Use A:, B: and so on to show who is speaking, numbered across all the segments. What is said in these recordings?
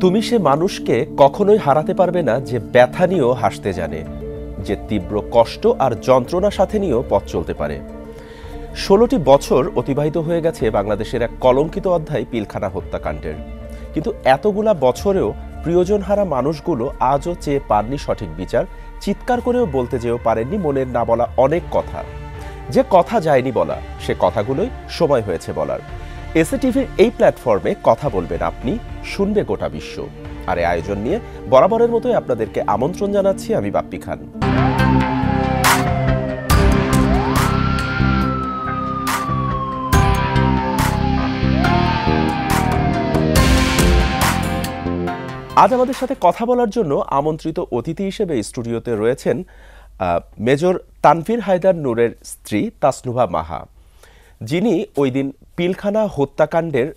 A: তুমি সে মানুষকে কখনোই হারাতে পারবে না যে ব্যথা নিয়েও হাসতে জানে, যে তীব্র কষ্ট আর যন্ত্রণার সাথে নিয়েও পথ চলতে পারে। 16টি বছর অতিবাহিত হয়ে গেছে বাংলাদেশের এক কলঙ্কিত অধ্যায় পিলখানা হত্যাকাণ্ডের। কিন্তু এতগুলা বছরেও প্রিয়জনহারা মানুষগুলো আজও চেয়ে পাননি সঠিক বিচার, চিৎকার করেও বলতে যেও পারেননি মনের না বলা অনেক কথা। যে কথা যায়নি বলা, সে কথাগুলোই সময় হয়েছে বলার। এসএ টিভির এই প্ল্যাটফর্মে কথা বলবেন আপনি, শুনবে গোটা বিশ্ব। আর এই আয়োজন নিয়ে বরাবরের মতোই আপনাদেরকে আমন্ত্রণ জানাচ্ছি আমি বাপ্পি খান। আজ আমাদের সাথে কথা বলার জন্য আমন্ত্রিত অতিথি হিসেবে স্টুডিওতে রয়েছেন মেজর তানভীর হায়দার নূরের স্ত্রী তাসনুভা মাহা, যিনি ওই দিন পিলখানা হত্যাকাণ্ডের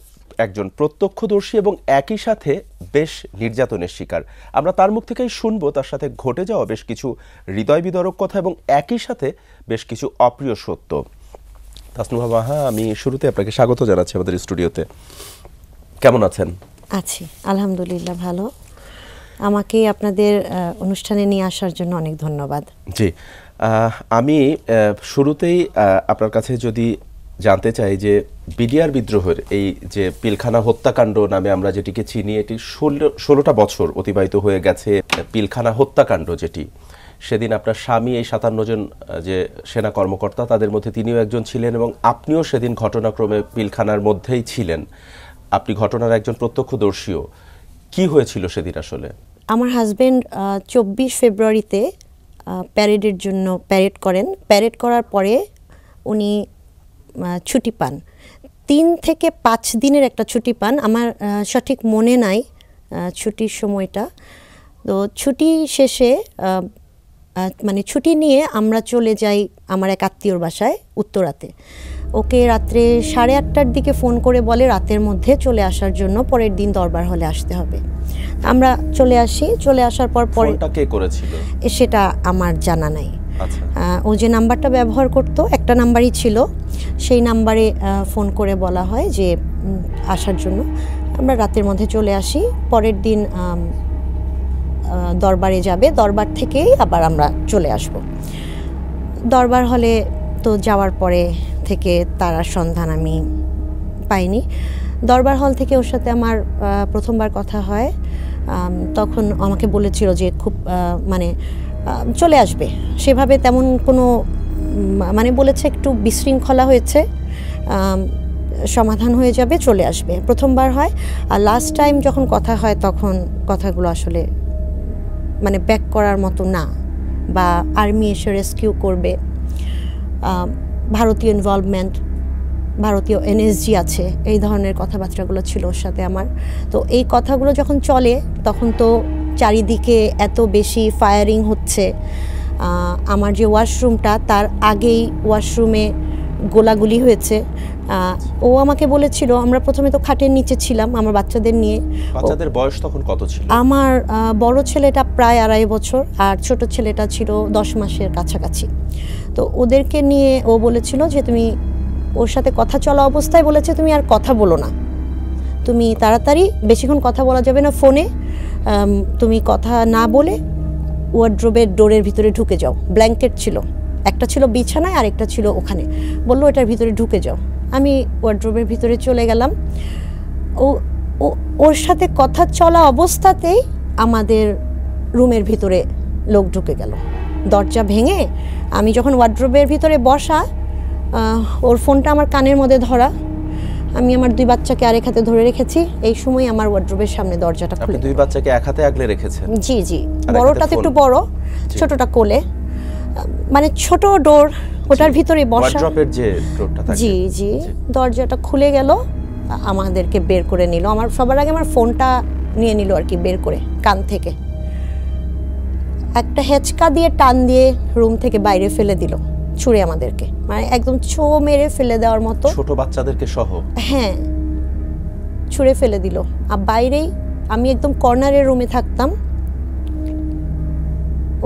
A: একজন প্রত্যক্ষদর্শী এবং একই সাথে বেশ নির্যাতনের শিকার। আমরা তার মুখ থেকেই শুনবো তার সাথে ঘটে যাওয়া বেশ কিছু হৃদয় বিদারক কথা এবং একই সাথে বেশ কিছু অপ্রিয় সত্য। তাসনুভা মাহা, আমি শুরুতে আপনাকে স্বাগত জানাচ্ছি আমাদের স্টুডিওতে। কেমন আছেন?
B: আছি, আলহামদুলিল্লাহ ভালো। আমাকে আপনাদের অনুষ্ঠানে নিয়ে আসার জন্য অনেক ধন্যবাদ।
A: জি, আমি শুরুতেই আপনার কাছে যদি জানতে চাই যে বিডিআর বিদ্রোহের এই যে পিলখানা হত্যাকাণ্ড নামে আমরা যেটিকে চিনি, এটি 16টা বছর অতিবাহিত হয়ে গেছে। পিলখানা হত্যাকাণ্ড যেটি, সেদিন আপনার স্বামী এই 57 জন যে সেনা কর্মকর্তা, তাদের মধ্যে তিনিও একজন ছিলেন এবং আপনিও সেদিন ঘটনাক্রমে পিলখানার মধ্যেই ছিলেন। আপনি ঘটনার একজন প্রত্যক্ষদর্শীও। কি হয়েছিল সেদিন আসলে?
B: আমার হাজবেন্ড 24 ফেব্রুয়ারিতে প্যারেডের জন্য প্যারেড করেন। প্যারেড করার পরে উনি ছুটি পান, 3 থেকে 5 দিনের একটা ছুটি পান। আমার সঠিক মনে নাই ছুটির সময়টা। তো ছুটি শেষে মানে ছুটি নিয়ে আমরা চলে যাই আমার এক আত্মীয়র বাসায় উত্তরাতে। ওকে রাত্রে 8:30টার দিকে ফোন করে বলে রাতের মধ্যে চলে আসার জন্য, পরের দিন দরবার হলে আসতে হবে। আমরা চলে আসি। চলে আসার পর
A: ফোনটা কে করেছিল
B: সেটা আমার জানা নাই।
A: আচ্ছা।
B: ও যে নাম্বারটা ব্যবহার করতো, একটা নাম্বারই ছিল, সেই নাম্বারে ফোন করে বলা হয় যে আসার জন্য। আমরা রাতের মধ্যে চলে আসি। পরের দিন দরবারে যাবে, দরবার থেকেই আবার আমরা চলে আসব। দরবার হলে তো যাওয়ার পরে থেকে তার সন্ধান আমি পাইনি। দরবার হল থেকে ওর সাথে আমার প্রথমবার কথা হয়। তখন আমাকে বলেছিল যে খুব মানে চলে আসবে, সেভাবে তেমন কোনো মানে বলেছে একটু বিশৃঙ্খলা হয়েছে, সমাধান হয়ে যাবে, চলে আসবে। প্রথমবার হয়। আর লাস্ট টাইম যখন কথা হয় তখন কথাগুলো আসলে মানে ব্যাক করার মতো না, বা আর্মি এসে রেস্কিউ করবে, ভারতীয় ইনভলভমেন্ট, ভারতীয় এনএসজি আছে, এই ধরনের কথাবার্তাগুলো ছিল ওর সাথে আমার। তো এই কথাগুলো যখন চলে তখন তো চারিদিকে এত বেশি ফায়ারিং হচ্ছে। আমার যে ওয়াশরুমটা, তার আগেই ওয়াশরুমে গোলাগুলি হয়েছে। ও আমাকে বলেছিল, আমরা প্রথমে তো খাটের নিচে ছিলাম আমার বাচ্চাদের নিয়ে।
A: বাচ্চাদের বয়স তখন কত ছিল?
B: আমার বড় ছেলেটা প্রায় 2.5 বছর আর ছোট ছেলেটা ছিল 10 মাসের কাছাকাছি। তো ওদেরকে নিয়ে ও বলেছিল যে তুমি ওর সাথে কথা চলা অবস্থায় বলেছে তুমি আর কথা বলো না, তুমি তাড়াতাড়ি, বেশিক্ষণ কথা বলা যাবে না ফোনে, তুমি কথা না বলে ওয়ার্ড্রোবের ডোরের ভিতরে ঢুকে যাও। ব্ল্যাঙ্কেট ছিল, একটা ছিল বিছানায় আর একটা ছিল ওখানে। বললো এটার ভিতরে ঢুকে যাও। আমি ওয়ার্ড্রোবের ভিতরে চলে গেলাম। ওর সাথে কথা চলা অবস্থাতেই আমাদের রুমের ভিতরে লোক ঢুকে গেল, দরজা ভেঙে। আমি যখন ওয়ার্ড্রোবের ভিতরে বসা, ওর ফোনটা আমার কানের মধ্যে ধরা, আমি আমার 2 বাচ্চাকে আরেক হাতে ধরে রেখেছি। এই সময় আমার ওয়ার্ড্রোবের সামনে দরজাটা খুলে।
A: 2 বাচ্চাকে এক হাতে আগলে রেখেছেন?
B: জি জি, বড়টা তো একটু বড়, ছোটটা কোলে, মানে ছোট ডোর, ওটার ভিতরে বসা,
A: ওয়ার্ড্রোবের যে ডোরটা থাকে।
B: জি জি, দরজাটা খুলে গেল, আমাদেরকে বের করে নিল। আমার সবার আগে আমার ফোনটা নিয়ে নিল আর কি, বের করে কান থেকে একটা হেঁচকা দিয়ে টান দিয়ে রুম থেকে বাইরে ফেলে দিল, ছুঁড়ে আমাদেরকে, মানে একদম ছো মেরে ফেলে দেওয়ার মতো।
A: ছোট বাচ্চাদেরকে সহ?
B: হ্যাঁ, ছুঁড়ে ফেলে দিল। আর বাইরেই, আমি একদম কর্নারের রুমে থাকতাম,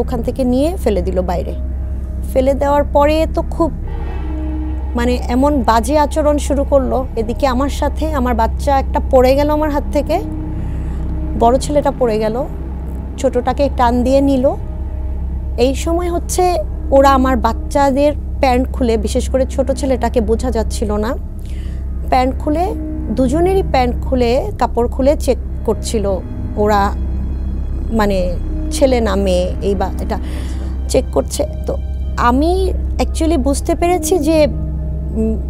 B: ওখান থেকে নিয়ে ফেলে দিল বাইরে। ফেলে দেওয়ার পরে তো খুব মানে এমন বাজে আচরণ শুরু করলো। এদিকে আমার সাথে আমার বাচ্চা একটা পড়ে গেল আমার হাত থেকে, বড় ছেলেটা পড়ে গেল, ছোটটাকে টান দিয়ে নিল। এই সময় হচ্ছে ওরা আমার বাচ্চাদের প্যান্ট খুলে, বিশেষ করে ছোট ছেলেটাকে বোঝা যাচ্ছিল না, প্যান্ট খুলে, দুজনেরই প্যান্ট খুলে, কাপড় খুলে চেক করছিল ওরা, মানে ছেলে না মেয়ে এই বা এটা চেক করছে। তো আমি অ্যাকচুয়ালি বুঝতে পেরেছি যে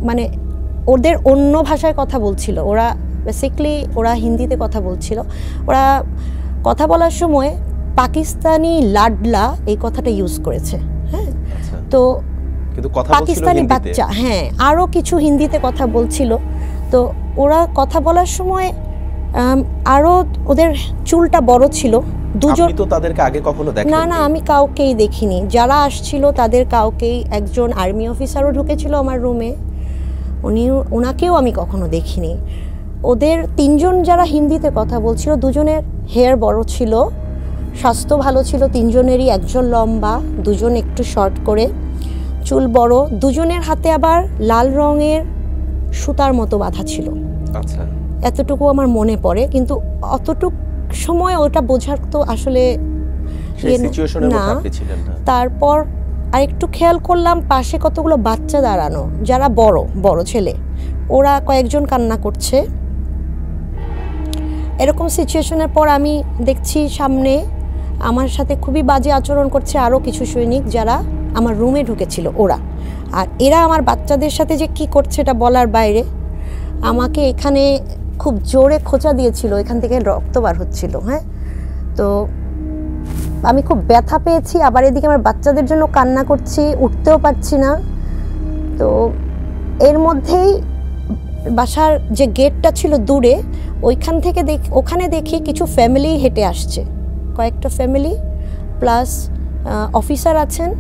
B: মানে ওদের অন্য ভাষায় কথা বলছিল, ওরা বেসিক্যালি ওরা হিন্দিতে কথা বলছিল। ওরা কথা বলার সময় পাকিস্তানি লাডলা এই কথাটা ইউজ করেছে। হ্যাঁ, তো পাকিস্তানি বাচ্চা, হ্যাঁ, আরও কিছু হিন্দিতে কথা বলছিল। তো ওরা কথা বলার সময় আরও ওদের চুলটা বড় ছিল। দুজন
A: তো তাদেরকে আগে কখনো দেখেননি?
B: না না, আমি কাউকেই দেখিনি। যারা আসছিল তাদের কাউকেই, একজন আর্মি অফিসারও ঢুকেছিল আমার রুমে, ওনাকেও আমি কখনো দেখিনি। ওদের তিনজন যারা হিন্দিতে কথা বলছিল, দুজনের হেয়ার বড় ছিল, স্বাস্থ্য ভালো ছিল তিনজনেরই, একজন লম্বা, দুজন একটু শর্ট করে, চুল বড়, দুজনের হাতে আবার লাল রঙের সুতার মতো বাঁধা ছিল।
A: আচ্ছা,
B: এতটুকু আমার মনে পড়ে, কিন্তু অতটুক সময় ওটা বোঝার তো আসলে না। তারপর আরেকটু খেয়াল করলাম পাশে কতগুলো বাচ্চা দাঁড়ানো, যারা বড় বড় ছেলে, ওরা কয়েকজন কান্না করছে। এরকম সিচুয়েশনের পর আমি দেখছি সামনে আমার সাথে খুবই বাজে আচরণ করছে আরও কিছু সৈনিক যারা আমার রুমে ঢুকেছিল ওরা। আর এরা আমার বাচ্চাদের সাথে যে কি করছে এটা বলার বাইরে। আমাকে এখানে খুব জোরে খোঁচা দিয়েছিল, এখান থেকে রক্ত বার হচ্ছিল। হ্যাঁ, তো আমি খুব ব্যথা পেয়েছি, আবার এদিকে আমার বাচ্চাদের জন্য কান্না করছি, উঠতেও পারছি না। তো এর মধ্যেই বাসার যে গেটটা ছিল দূরে, ওইখান থেকে ওখানে দেখি কিছু ফ্যামিলি হেঁটে আসছে, কয়েকটা ফ্যামিলি প্লাস অফিসার আছেন।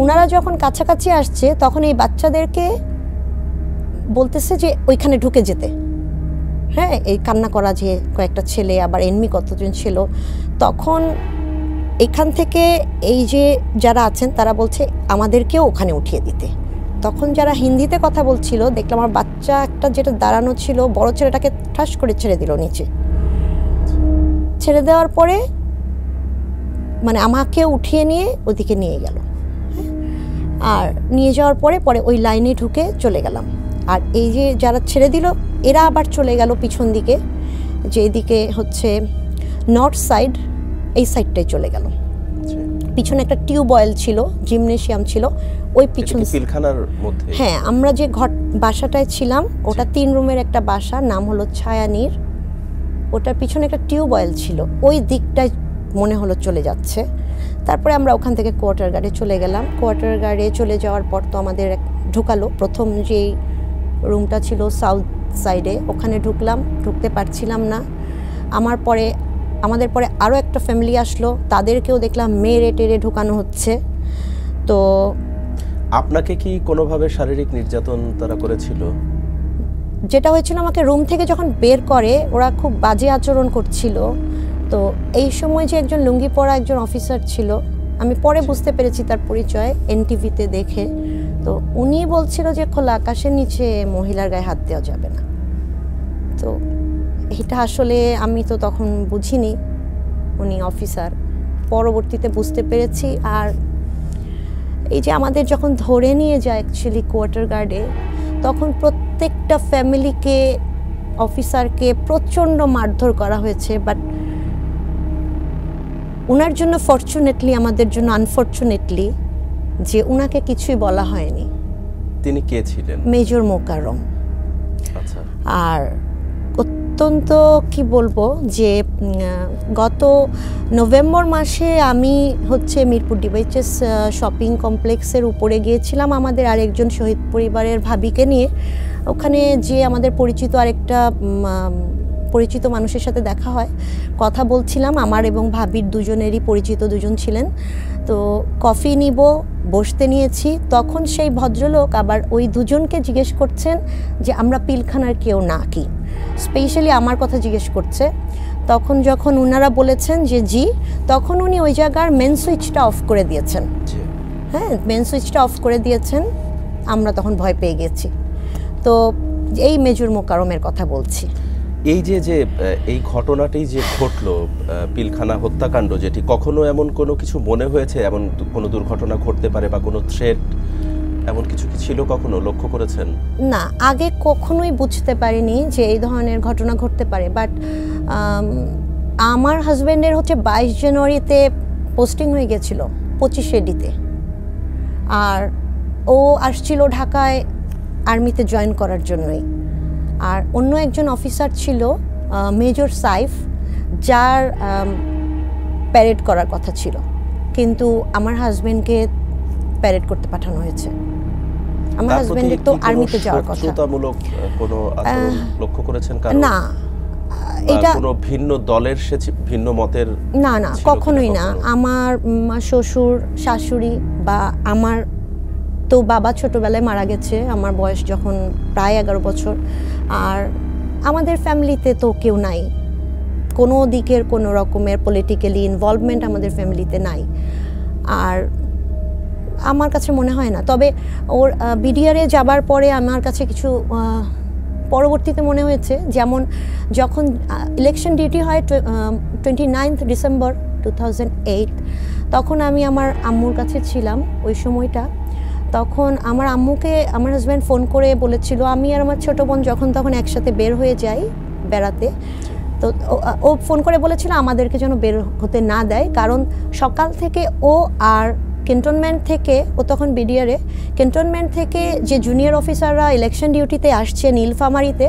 B: ওনারা যখন কাছাকাছি আসছে তখন এই বাচ্চাদেরকে বলতেছে যে ওইখানে ঢুকে যেতে। হ্যাঁ, এই কান্না করা যে কয়েকটা ছেলে, আবার এনমি কতজন ছিল। তখন এখান থেকে এই যে যারা আছেন তারা বলছে আমাদেরকেও ওখানে উঠিয়ে দিতে। তখন যারা হিন্দিতে কথা বলছিল দেখলাম আমার বাচ্চা একটা যেটা দাঁড়ানো ছিল, বড় ছেলেটাকে ঠাস করে ছেড়ে দিল নিচে। ছেড়ে দেওয়ার পরে মানে আমাকে উঠিয়ে নিয়ে ওদিকে নিয়ে গেল। আর নিয়ে যাওয়ার পরে ওই লাইনে ঢুকে চলে গেলাম। আর এই যে যারা ছেড়ে দিল এরা আবার চলে গেল পিছন দিকে, যেদিকে হচ্ছে নর্থ সাইড, এই সাইডটাই চলে গেল। পিছনে একটা টিউবওয়েল ছিল, জিমনেশিয়াম ছিল ওই পিছন
A: পিলখানার মধ্যে।
B: হ্যাঁ, আমরা যে বাসাটায় ছিলাম ওটা 3 রুমের একটা বাসা, নাম হলো ছায়ানীর। ওটার পিছনে একটা টিউবওয়েল ছিল, ওই দিকটায় মনে হলো চলে যাচ্ছে। তারপরে আমরা ওখান থেকে কোয়ার্টার গার্ডে চলে গেলাম। কোয়ার্টার গার্ডে চলে যাওয়ার পর তো আমাদের ঢুকালো, প্রথম যেই রুমটা ছিল সাউথ সাইডে, ওখানে ঢুকলাম, ঢুকতে পারছিলাম না। আমাদের পরে আরও একটা ফ্যামিলি আসলো, তাদেরকেও দেখলাম মেরে টেরে ঢুকানো হচ্ছে। তো
A: আপনাকে কি কোনোভাবে শারীরিক নির্যাতন তারা করেছিল?
B: যেটা হয়েছিল, আমাকে রুম থেকে যখন বের করে ওরা খুব বাজে আচরণ করছিল। তো এই সময় যে একজন লুঙ্গি পরা একজন অফিসার ছিল, আমি পরে বুঝতে পেরেছি তার পরিচয় এনটিভিতে দেখে। তো উনি বলছিল যে খোলা আকাশের নিচে মহিলার গায়ে হাত দেওয়া যাবে না। তো এটা আসলে আমি তো তখন বুঝিনি উনি অফিসার, পরবর্তীতে বুঝতে পেরেছি। আর এই যে আমাদের যখন ধরে নিয়ে যায় অ্যাকচুয়ালি কোয়ার্টার গার্ডে, তখন প্রত্যেকটা ফ্যামিলিকে, অফিসারকে প্রচণ্ড মারধর করা হয়েছে। বাট ওনার জন্য ফরচুনেটলি, আমাদের জন্য আনফরচুনেটলি, যে ওনাকে কিছুই বলা হয়নি।
A: তিনি কে ছিলেন?
B: মেজর মোকাররম।
A: আচ্ছা।
B: আর অত্যন্ত কি বলবো যে গত নভেম্বর মাসে আমি হচ্ছে মিরপুর ডিভাইচেস শপিং কমপ্লেক্সের উপরে গিয়েছিলাম আমাদের আরেকজন শহীদ পরিবারের ভাবিকে নিয়ে। ওখানে যে আমাদের পরিচিত আরেকটা পরিচিত মানুষের সাথে দেখা হয়, কথা বলছিলাম। আমার এবং ভাবির দুজনেরই পরিচিত দুজন ছিলেন। তো কফি নিব, বসতে নিয়েছি, তখন সেই ভদ্রলোক আবার ওই দুজনকে জিজ্ঞেস করছেন যে আমরা পিলখানার কেউ না কি, স্পেশালি আমার কথা জিজ্ঞেস করছে। তখন যখন ওনারা বলেছেন যে জি, তখন উনি ওই জায়গার মেন সুইচটা অফ করে দিয়েছেন। হ্যাঁ, মেন সুইচটা অফ করে দিয়েছেন। আমরা তখন ভয় পেয়ে গেছি। তো এই মেজর মোকাররমের কথা বলছি।
A: এই যে যে এই ঘটনাটি যে ঘটলো, পিলখানা হত্যাকাণ্ড, যেটি কখনো এমন কোনো কিছু মনে হয়েছে, এমন কোনো দুর্ঘটনা ঘটতে পারে বা কোনো থ্রেট এমন কিছু কি ছিল, কখনো লক্ষ্য করেছেন?
B: না, আগে কখনোই বুঝতে পারিনি যে এই ধরনের ঘটনা ঘটতে পারে। বাট আমার হাজব্যান্ডের হচ্ছে 22 জানুয়ারিতে পোস্টিং হয়ে গেছিল 25 এডিতে, আর ও আসছিল ঢাকায় আর্মিতে জয়েন করার জন্যই। আর অন্য একজন অফিসার ছিল মেজর সাইফ, যার প্যারেড করার কথা ছিল, কিন্তু আমার হাজব্যান্ডকে প্যারেড করতে পাঠানো হয়েছে। আমার হাজব্যান্ডের তো আর্মিতে যাওয়ার কথা।
A: শত্রুতামূলক কোনো আচরণ লক্ষ্য করেছেন?
B: না, এটা
A: কোনো ভিন্ন দলের সে ভিন্ন মতের?
B: না না, কখনোই না। আমার শ্বশুর শাশুড়ি বা আমার তো বাবা ছোটবেলায় মারা গেছে, আমার বয়স যখন প্রায় 11 বছর। আর আমাদের ফ্যামিলিতে তো কেউ নাই, কোনো দিকের কোনো রকমের পলিটিক্যালি ইনভলভমেন্ট আমাদের ফ্যামিলিতে নাই। আর আমার কাছে মনে হয় না। তবে ওর বিডিআরে যাবার পরে আমার কাছে কিছু পরবর্তীতে মনে হয়েছে, যেমন যখন ইলেকশন ডিউটি হয় 29 ডিসেম্বর 2008, তখন আমি আমার আম্মুর কাছে ছিলাম ওই সময়টা। তখন আমার আম্মুকে আমার হাজব্যান্ড ফোন করে বলেছিল, আমি আর আমার ছোটো বোন যখন তখন একসাথে বের হয়ে যাই বেড়াতে, তো ও ফোন করে বলেছিল আমাদেরকে যেন বের হতে না দেয়, কারণ সকাল থেকে ও আর ক্যান্টনমেন্ট থেকে, ও তখন বিডিআরে, ক্যান্টনমেন্ট থেকে যে জুনিয়র অফিসাররা ইলেকশন ডিউটিতে আসছে নীলফামারীতে,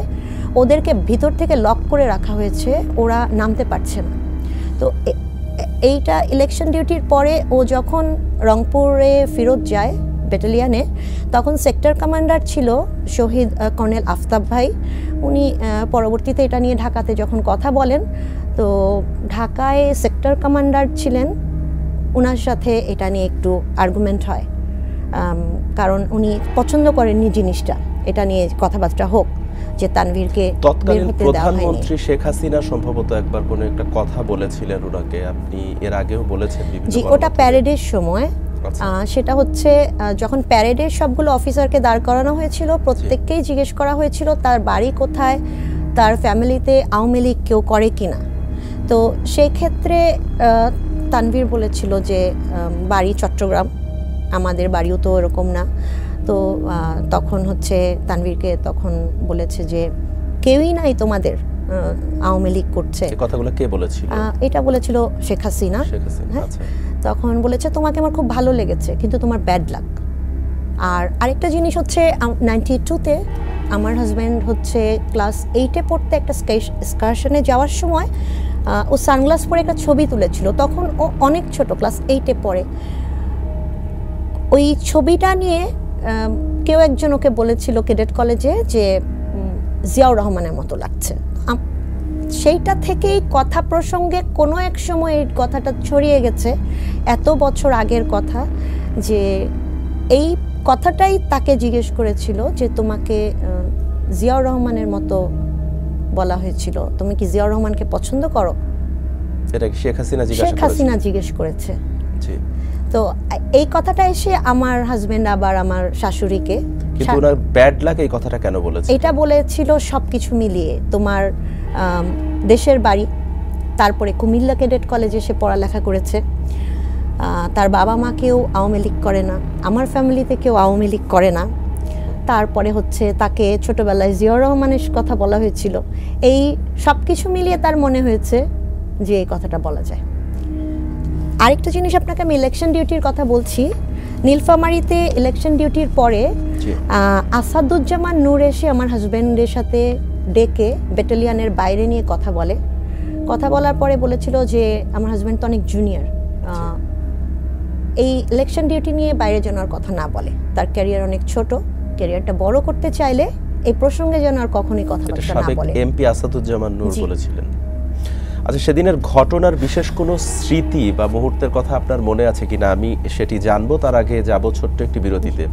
B: ওদেরকে ভিতর থেকে লক করে রাখা হয়েছে, ওরা নামতে পারছে না। তো এইটা ইলেকশন ডিউটির পরে ও যখন রংপুরে ফেরত যায় ব্যাটালিয়ানে, তখন সেক্টর কমান্ডার ছিল শহীদ কর্নেল আফতাব ভাই। উনি পরবর্তীতে এটা নিয়ে ঢাকাতে যখন কথা বলেন, তো ঢাকায় সেক্টর কমান্ডার ছিলেন, ওনার সাথে এটা নিয়ে একটু আর্গুমেন্ট হয়, কারণ উনি পছন্দ করেননি জিনিসটা, এটা নিয়ে কথাবার্তা হোক যে তানভীরকে
A: তৎকালীন প্রধানমন্ত্রী শেখ হাসিনা সম্ভবত একবার কোনো একটা কথা বলেছিলেন ওনাকে, আপনি এর আগেও বলেছেন বিভিন্ন।
B: জি, ওটা প্যারেডের সময়। সেটা হচ্ছে যখন প্যারেডের সবগুলো অফিসারকে দাঁড় করানো হয়েছিল, প্রত্যেককেই জিজ্ঞেস করা হয়েছিল তার বাড়ি কোথায়, তার ফ্যামিলিতে আওয়ামী লীগ কেউ করে কিনা। তো সেই ক্ষেত্রে তানভীর বলেছিল যে বাড়ি চট্টগ্রাম, আমাদের বাড়িও তো এরকম না। তো তখন হচ্ছে তানভীরকে তখন বলেছে যে কেউই নাই তোমাদের আওয়ামী লীগ করছে।
A: এই কথাগুলো কে বলেছিল?
B: এটা বলেছিল শেখ হাসিনা। হ্যাঁ, তখন বলেছে তোমাকে আমার খুব ভালো লেগেছে, কিন্তু তোমার ব্যাড লাক। আর আরেকটা জিনিস হচ্ছে 92-তে আমার হাজব্যান্ড হচ্ছে ক্লাস 8-এ পড়তে একটা এক্সকারশনে যাওয়ার সময় ও সানগ্লাস পরে একটা ছবি তুলেছিল, তখন ও অনেক ছোট, ক্লাস 8-এ পড়ে। ওই ছবিটা নিয়ে কেউ একজন ওকে বলেছিল ক্যাডেট কলেজে যে জিয়াউর রহমানের মতো লাগছে। সেইটা থেকেই কথা প্রসঙ্গে কোনো এক সময় এই কথাটা ছড়িয়ে গেছে, এত বছর আগের কথা, যে এই কথাটাই তাকে জিজ্ঞেস করেছিল যে তোমাকে জিয়াউর রহমানের মতো বলা হয়েছিল, তুমি কি জিয়াউর রহমানকে পছন্দ করো?
A: এটা কি শেখ হাসিনা
B: জিজ্ঞেস করেছে। জি। তো এই কথাটা এসে আমার হাজবেন্ড আবার আমার শাশুড়িকে,
A: কিন্তু ওনার ব্যাড লাক এই কথাটা কেন বলেছে?
B: এটা বলেছিল সবকিছু মিলিয়ে, তোমার দেশের বাড়ি, তারপরে কুমিল্লা ক্যাডেট কলেজে সে পড়ালেখা করেছে, তার বাবা মা কেউ আওয়ামী লীগ করে না, আমার ফ্যামিলিতে কেউ আওয়ামী লীগ করে না, তারপরে হচ্ছে তাকে ছোটবেলায় জিয়াউর রহমানের কথা বলা হয়েছিল। এই সব কিছু মিলিয়ে তার মনে হয়েছে যে এই কথাটা বলা যায়। আরেকটা জিনিস আপনাকে আমি ইলেকশন ডিউটির কথা বলছি। নীলফামারীতে ইলেকশন ডিউটির পরে আসাদুজ্জামান নূর এসে আমার হাজব্যান্ডের সাথে ডেকে ব্যাটালিয়ানের বাইরে নিয়ে কথা বলে। কথা বলার পরে বলেছিল যে আমার হাজব্যান্ড তো অনেক জুনিয়র, এই ইলেকশন ডিউটি নিয়ে বাইরে যেন আর কথা না বলে, তার ক্যারিয়ার অনেক ছোট, ক্যারিয়ারটা বড় করতে চাইলে এই প্রসঙ্গে যেন আর কখনোই কথাবার্তা না বলে।
A: এমপি আসাদুজ্জামান নূর বলেছিলেন। আচ্ছা, সেদিনের ঘটনার বিশেষ কোনো স্মৃতি বা মুহূর্তের কথা আপনার মনে আছে কিনা আমি সেটি জানবো, তার আগে যাব ছোট্ট একটি বিরতিতে।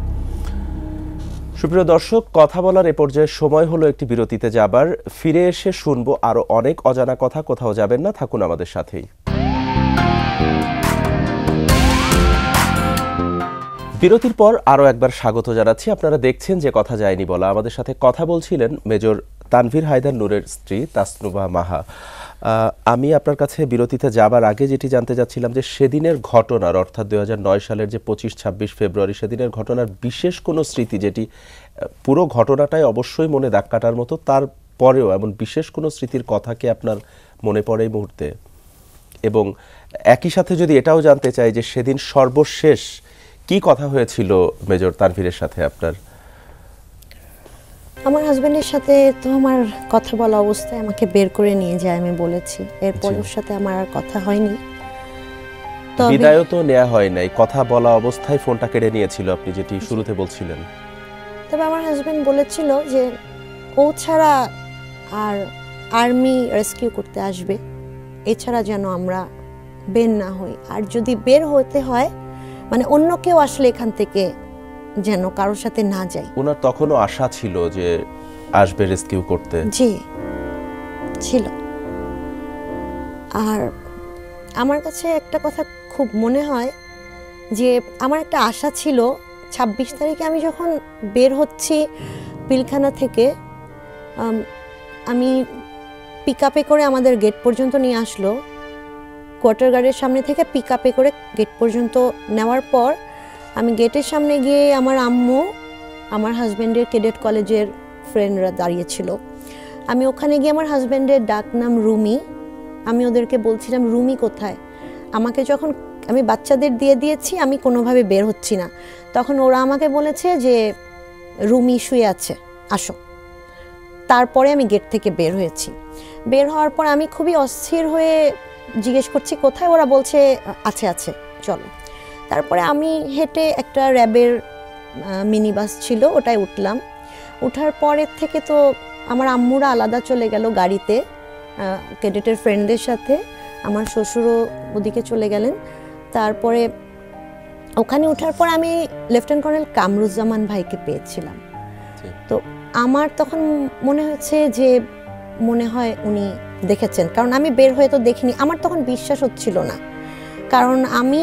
A: সুপ্রিয় দর্শক, কথা বলার এ পর্যায়ে সময় হলো একটি বিরতিতে যাবার। ফিরে এসে শুনবো আরো অনেক অজানা কথা। কোথাও যাবেন না, থাকুন আমাদের সাথেই। বিরতির পর আরও একবার স্বাগত জানাচ্ছি। আপনারা দেখছেন যে কথা যায়নি বলা। আমাদের সাথে কথা বলছিলেন মেজর তানভীর হায়দার নূরের স্ত্রী তাসনুভা মাহা, আমি আপনার কাছে বিরতিতে যাবার আগে যেটি জানতে চাচ্ছিলাম যে সেদিনের ঘটনার, অর্থাৎ 2009 সালের যে 25-26 ফেব্রুয়ারি, সেদিনের ঘটনার বিশেষ কোনো স্মৃতি যেটি পুরো ঘটনাটাই অবশ্যই মনে দাগ কাটার মতো, তারপরেও এমন বিশেষ কোনো স্মৃতির কথা কি আপনার মনে পড়ে এই মুহূর্তে? এবং একই সাথে যদি এটাও জানতে চাই যে সেদিন সর্বশেষ কি কথা হয়েছিল মেজর তানভীরের সাথে আপনার?
B: আমার হাজবেন্ডের সাথে তো আমার কথা বলা অবস্থায় আমাকে বের করে নিয়ে যায়, আমি বলেছি। এরপর ওর সাথে আমার আর কথা হয়নি।
A: বিদায়ও তো নেওয়া হয় নাই, কথা বলা অবস্থায় ফোনটা কেড়ে নিয়েছিল আপনি যেটি শুরুতে বলছিলেন।
B: তবে আমার হাজবেন্ড বলেছিল যে ও ছাড়া আর আর্মি রেস্কিউ করতে আসবে, এছাড়া যেন আমরা বের না হই। আর যদি বের হতে হয় মানে অন্য কেউ আসলে এখান থেকে যেন কারোর সাথে না যাই।
A: ওনার তখনও আশা ছিল যে আসবে রেস্কিউ করতে।
B: জি ছিল। আর আমার কাছে একটা কথা খুব মনে হয় যে আমার একটা আশা ছিল 26 তারিখে আমি যখন বের হচ্ছি পিলখানা থেকে, আমি পিক আপে করে আমাদের গেট পর্যন্ত নিয়ে আসলো। কোয়ার্টার গার্ডের সামনে থেকে পিক আপে করে গেট পর্যন্ত নেওয়ার পর আমি গেটের সামনে গিয়ে আমার আম্মু, আমার হাজব্যান্ডের ক্যাডেট কলেজের ফ্রেন্ডরা দাঁড়িয়েছিল। আমি ওখানে গিয়ে আমার হাজব্যান্ডের ডাক নাম রুমি, আমি ওদেরকে বলছিলাম রুমি কোথায়। আমাকে যখন আমি বাচ্চাদের দিয়ে দিয়েছি, আমি কোনোভাবে বের হচ্ছি না, তখন ওরা আমাকে বলেছে যে রুমি শুয়ে আছে, আসো। তারপরে আমি গেট থেকে বের হয়েছি। বের হওয়ার পর আমি খুবই অস্থির হয়ে জিজ্ঞেস করছি কোথায়, ওরা বলছে আছে আছে চলো। তারপরে আমি হেঁটে একটা র্যাবের মিনি বাস ছিল, ওটায় উঠলাম। উঠার পরের থেকে তো আমার আম্মুরা আলাদা চলে গেল গাড়িতে ক্যাডেটের ফ্রেন্ডদের সাথে, আমার শ্বশুরও ওদিকে চলে গেলেন। তারপরে ওখানে ওঠার পর আমি লেফটেন্যান্ট কর্নেল কামরুজ্জামান ভাইকে পেয়েছিলাম। তো আমার তখন মনে হয়েছে যে মনে হয় উনি দেখেছেন, কারণ আমি বের হয়ে তো দেখিনি। আমার তখন বিশ্বাস হচ্ছিল না, কারণ আমি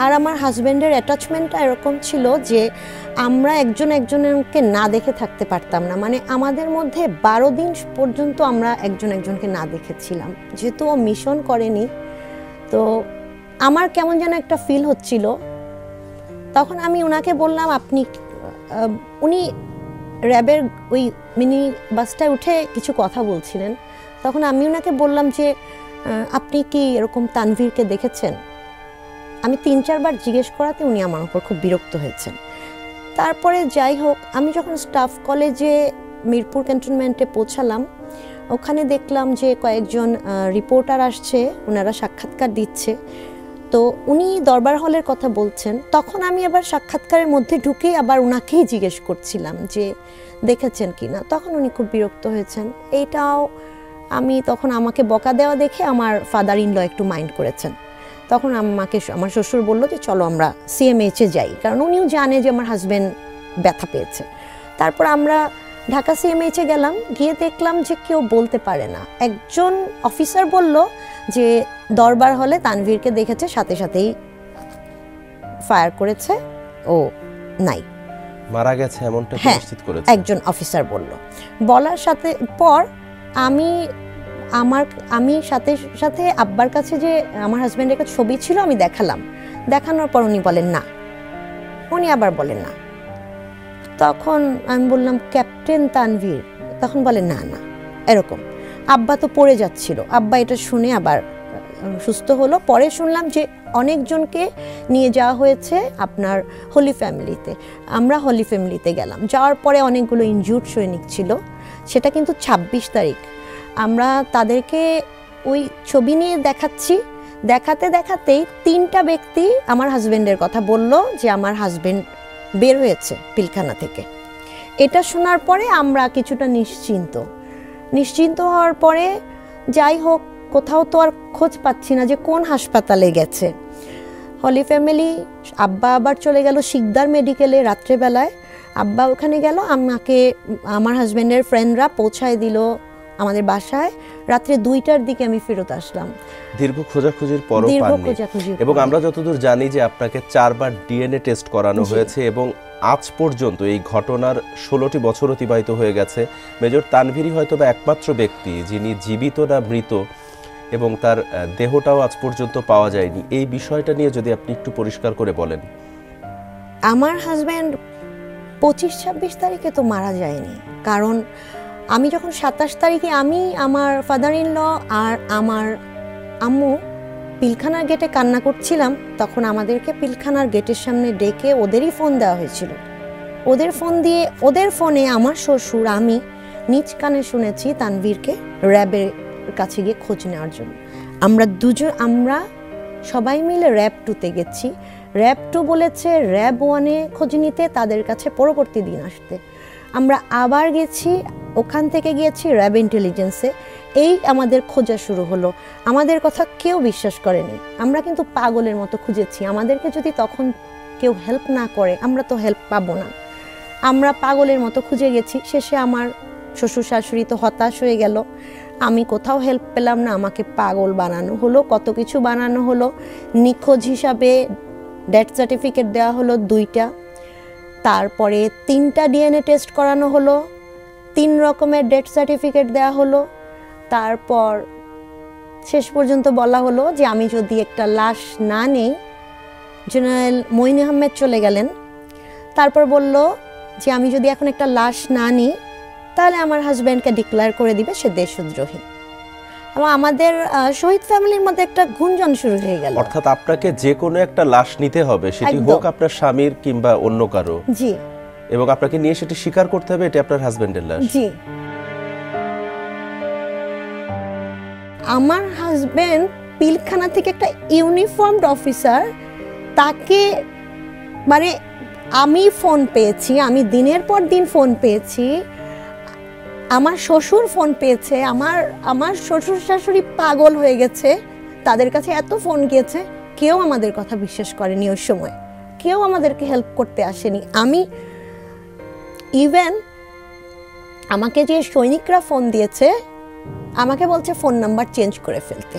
B: আর আমার হাজব্যান্ডের অ্যাটাচমেন্টটা এরকম ছিল যে আমরা একজন একজনকে না দেখে থাকতে পারতাম না। মানে আমাদের মধ্যে 12 দিন পর্যন্ত আমরা একজন একজনকে না দেখেছিলাম, যেহেতু ও মিশন করেনি। তো আমার কেমন যেন একটা ফিল হচ্ছিল। তখন আমি ওনাকে বললাম আপনি, উনি র্যাবের ওই মিনি বাসটায় উঠে কিছু কথা বলছিলেন। তখন আমি ওনাকে বললাম যে আপনি কি এরকম তানভীরকে দেখেছেন? আমি 3-4 বার জিজ্ঞেস করাতে উনি আমার উপর খুব বিরক্ত হয়েছেন। তারপরে যাই হোক, আমি যখন স্টাফ কলেজে মিরপুর ক্যান্টনমেন্টে পৌঁছালাম, ওখানে দেখলাম যে কয়েকজন রিপোর্টার আসছে, ওনারা সাক্ষাৎকার দিচ্ছে। তো উনি দরবার হলের কথা বলছেন। তখন আমি আবার সাক্ষাৎকারের মধ্যে ঢুকে আবার ওনাকেই জিজ্ঞেস করছিলাম যে দেখেছেন কি না। তখন উনি খুব বিরক্ত হয়েছেন। এইটাও আমি তখন আমাকে বকা দেওয়া দেখে আমার ফাদার ইন ল একটু মাইন্ড করেছেন। তখন আমাকে আমার শ্বশুর বললো যে চলো আমরা সিএমএইচে যাই, কারণ উনিও জানে যে আমার হাজব্যান্ড ব্যথা পেয়েছে। তারপর আমরা ঢাকা সিএমএইচে গেলাম, গিয়ে দেখলাম যে কেউ বলতে পারে না। একজন অফিসার বলল যে দরবার হলে তানভীরকে দেখেছে, সাথে সাথেই ফায়ার করেছে, ও নাই,
A: মারা গেছে এমনটা নিশ্চিত করেছে
B: একজন অফিসার বলল। বলার সাথে পর আমি সাথে সাথে আব্বার কাছে যে আমার হাজব্যান্ডের একটা ছবি ছিল আমি দেখালাম। দেখানোর পর উনি বলেন না, উনি আবার বলেন না। তখন আমি বললাম ক্যাপ্টেন তানভীর, তখন বলেন না না এরকম। আব্বা তো পড়ে যাচ্ছিল, আব্বা এটা শুনে আবার সুস্থ হলো। পরে শুনলাম যে অনেকজনকে নিয়ে যাওয়া হয়েছে আপনার হোলি ফ্যামিলিতে। আমরা হোলি ফ্যামিলিতে গেলাম, যাওয়ার পরে অনেকগুলো ইনজুর্ড সৈনিক ছিল। সেটা কিন্তু 26 তারিখ। আমরা তাদেরকে ওই ছবি নিয়ে দেখাচ্ছি, দেখাতে দেখাতেই 3টা ব্যক্তি আমার হাজব্যান্ডের কথা বলল যে আমার হাজব্যান্ড বের হয়েছে পিলখানা থেকে। এটা শোনার পরে আমরা কিছুটা নিশ্চিন্ত হওয়ার পরে যাই হোক, কোথাও তো আর খোঁজ পাচ্ছি না যে কোন হাসপাতালে গেছে। হলি ফ্যামিলি, আব্বা আবার চলে গেল শিকদার মেডিকেলে রাত্রেবেলায়। আব্বা ওখানে গেল, আমাকে আমার হাজব্যান্ডের ফ্রেন্ডরা পৌঁছায় দিল আমাদের বাসায় রাত্রে 2টার দিকে আমি ফেরত আসলাম।
A: দীর্ঘ খোঁজাখুঁজির পরও পাননি। এবং আমরা যতদূর জানি যে আপনাকে 4বার ডিএনএ টেস্ট করানো হয়েছে এবং আজ পর্যন্ত এই ঘটনার 16টি বছর অতিবাহিত হয়ে গেছে। মেজর তানভীরই হয়তো বা একমাত্র ব্যক্তি যিনি জীবিত না মৃত এবং তার দেহটাও আজ পর্যন্ত পাওয়া যায়নি। এই বিষয়টা নিয়ে যদি আপনি একটু পরিষ্কার করে বলেন।
B: আমার হাজব্যান্ড 25-26 তারিখে তো মারা যায়নি, কারণ আমি যখন 27 তারিখে আমি, আমার ফাদার ইন ল আর আমার আম্মু পিলখানার গেটে কান্না করছিলাম, তখন আমাদেরকে পিলখানার গেটের সামনে ডেকে ওদেরই ফোন দেওয়া হয়েছিল। ওদের ফোনে আমার শ্বশুর আমি নিজ কানে শুনেছি তানভীরকে র্যাবের কাছে গিয়ে খোঁজ নেওয়ার জন্য। আমরা সবাই মিলে র্যাব 2-তে গেছি। র্যাব 2 বলেছে র্যাব 1-এ খোঁজ নিতে, তাদের কাছে পরবর্তী দিন আসতে। আমরা আবার গেছি, ওখান থেকে গিয়েছি র্যাব ইন্টেলিজেন্সে। এই আমাদের খোঁজা শুরু হলো। আমাদের কথা কেউ বিশ্বাস করেনি। আমরা কিন্তু পাগলের মতো খুঁজেছি। আমাদেরকে যদি তখন কেউ হেল্প না করে আমরা তো হেল্প পাবো না। আমরা পাগলের মতো খুঁজে গেছি। শেষে আমার শ্বশুর শাশুড়ি তো হতাশ হয়ে গেল। আমি কোথাও হেল্প পেলাম না, আমাকে পাগল বানানো হলো, কত কিছু বানানো হলো। নিখোঁজ হিসাবে ডেথ সার্টিফিকেট দেওয়া হলো 2টা, তারপরে 3টা ডিএনএ টেস্ট করানো হলো, 3 রকমের ডেথ সার্টিফিকেট দেওয়া হলো। তারপর শেষ পর্যন্ত বলা হলো যে আমি যদি একটা লাশ না নেই, জেনারেল মঈন আহমেদ চলে গেলেন। তারপর বলল যে আমি যদি এখন একটা লাশ না নিই তাহলে আমার হাজব্যান্ডকে ডিক্লেয়ার করে দিবে সে দেশদ্রোহী। এবং আমাদের শহীদ ফ্যামিলির মধ্যে একটা গুঞ্জন শুরু হয়ে গেল।
A: অর্থাৎ আপনাকে যে কোনো একটা লাশ নিতে হবে, সেটি হোক আপনার স্বামীর কিংবা অন্য কারো।
B: জি।
A: এবং আপনাকে নিয়ে সেটি স্বীকার করতে হবে এটা আপনার হাজবেন্ডের লাশ।
B: জি। আমার হাজবেন্ড পিলখানা থেকে একটা ইউনিফর্মড অফিসার, তাকে মানে আমি ফোন পেয়েছি, আমি দিনের পর দিন ফোন পেয়েছি, আমার শ্বশুর ফোন পেয়েছে, আমার শ্বশুর শাশুড়ি পাগল হয়ে গেছে, তাদের কাছে এত ফোন গিয়েছে, কেউ আমাদের কথা বিশ্বাস করেনি। ওই সময় কেউ আমাদেরকে হেল্প করতে আসেনি। আমি ইভেন আমাকে যে সৈনিকরা ফোন দিয়েছে আমাকে বলছে ফোন নাম্বার চেঞ্জ করে ফেলতে।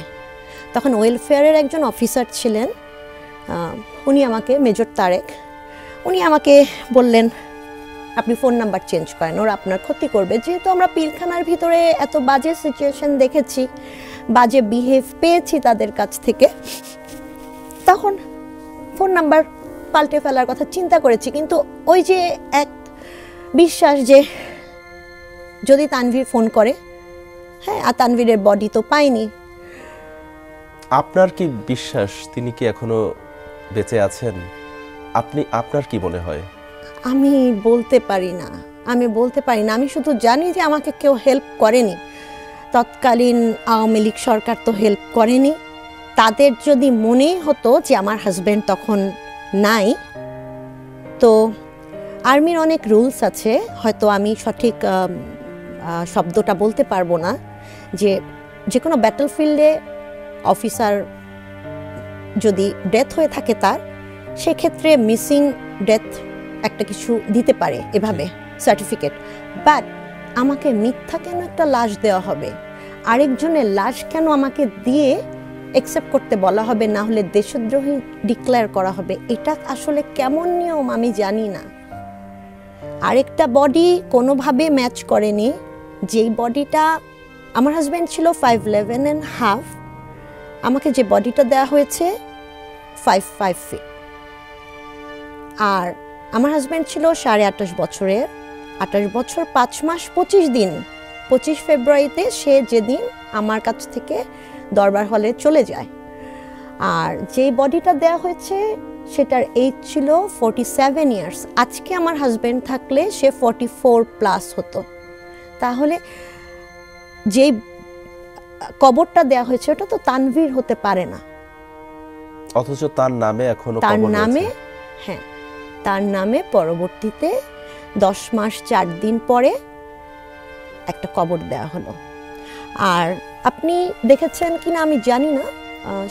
B: তখন ওয়েলফেয়ারের একজন অফিসার ছিলেন, উনি আমাকে, মেজর তারেক, উনি আমাকে বললেন আপনি ফোন নাম্বার চেঞ্জ করেন, ওরা আপনার ক্ষতি করবে। যেহেতু আমরা পিলখানার ভিতরে এত বাজে সিচুয়েশন দেখেছি, বাজে বিহেভ পেয়েছি তাদের কাছ থেকে, তখন ফোন নাম্বার পাল্টে ফেলার কথা চিন্তা করেছি। কিন্তু ওই যে এক বিশ্বাস যে যদি তানভীর ফোন করে, হ্যাঁ, আর তানভীরের বডি তো পাইনি।
A: আপনার কি বিশ্বাস তিনি কি এখনো বেঁচে আছেন? আপনার কি মনে হয়?
B: আমি বলতে পারি না। আমি শুধু জানি যে আমাকে কেউ হেল্প করেনি। তৎকালীন আওয়ামী লীগ সরকার তো হেল্প করেনি। তাদের যদি মনে হতো যে আমার হাজব্যান্ড তখন নাই, তো আর্মির অনেক রুলস আছে, হয়তো আমি সঠিক শব্দটা বলতে পারবো না, যে কোনো ব্যাটলফিল্ডে অফিসার যদি ডেথ হয়ে থাকে তার, সেক্ষেত্রে মিসিং ডেথ একটা কিছু দিতে পারে এভাবে সার্টিফিকেট। বাট আমাকে মিথ্যা কেন একটা লাশ দেওয়া হবে, আরেকজনের লাশ কেন আমাকে দিয়ে অ্যাকসেপ্ট করতে বলা হবে, না হলে দেশদ্রোহী ডিক্লেয়ার করা হবে? এটা আসলে কেমন নিয়ম আমি জানি না। আরেকটা বডি কোনোভাবে ম্যাচ করেনি। যেই বডিটা, আমার হাজব্যান্ড ছিল 5'11.5", আমাকে যে বডিটা দেওয়া হয়েছে 5'5 feet। আর আমার হাজব্যান্ড ছিল 28.5 বছরের, 28 বছর 5 মাস 25 দিন। 25 ফেব্রুয়ারিতে সে যেদিন আমার কাছ থেকে দরবার হলে চলে যায়। আর যেই বডিটা দেওয়া হয়েছে সেটার এজ ছিল 47 ইয়ার্স। আজকে আমার হাজব্যান্ড থাকলে সে 44+ হতো। তাহলে যেই কবরটা দেওয়া হয়েছে ওটা তো তানভীর হতে পারে না।
A: অথচ তার নামে এখনো
B: তার
A: কবর
B: নামে,
A: রয়েছে।
B: হ্যাঁ, তার নামে পরবর্তীতে 10 মাস 4 দিন পরে একটা কবর দেওয়া হলো। আর আপনি দেখেছেন কিনা আমি জানি না,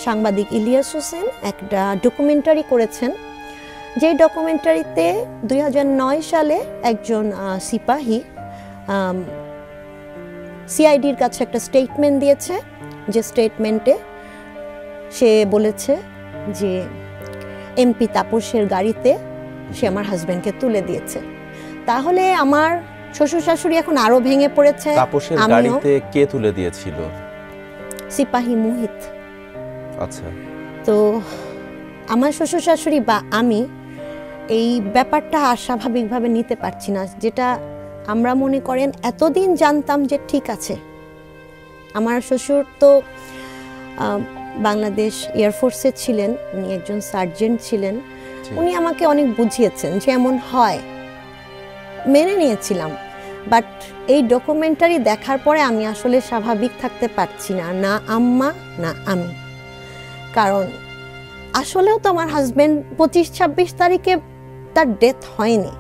B: সাংবাদিক ইলিয়াস হোসেন একটা ডকুমেন্টারি করেছেন, যে ডকুমেন্টারিতে 2009 সালে একজন সিপাহী সিআইডির কাছে একটা স্টেটমেন্ট দিয়েছে, যে স্টেটমেন্টে সে বলেছে যে এমপি তাপসের গাড়িতে সে আমার হাজব্যান্ডকে তুলে দিয়েছে। তাহলে আমার শ্বশুর শাশুড়ি এখন আরো ভেঙে পড়েছে।
A: তাপসের গাড়িতে কে তুলে দিয়েছিল?
B: সিপাহী মুহিত।
A: আচ্ছা।
B: তো আমার শ্বশুর শাশুড়ি বা আমি এই ব্যাপারটা স্বাভাবিকভাবে নিতে পারছি না, যেটা আমরা মনে করেন এতদিন জানতাম যে ঠিক আছে। আমার শ্বশুর তো বাংলাদেশ এয়ারফোর্সে ছিলেন, উনি একজন সার্জেন্ট ছিলেন, উনি আমাকে অনেক বুঝিয়েছেন যে এমন হয়, মেনে নিয়েছিলাম। বাট এই ডকুমেন্টারি দেখার পরে আমি আসলে স্বাভাবিক থাকতে পারছি না, না আম্মা না আমি। কারণ আসলেও তো আমার হাজবেন্ড 25-26 তারিখে তার ডেথ হয়নি।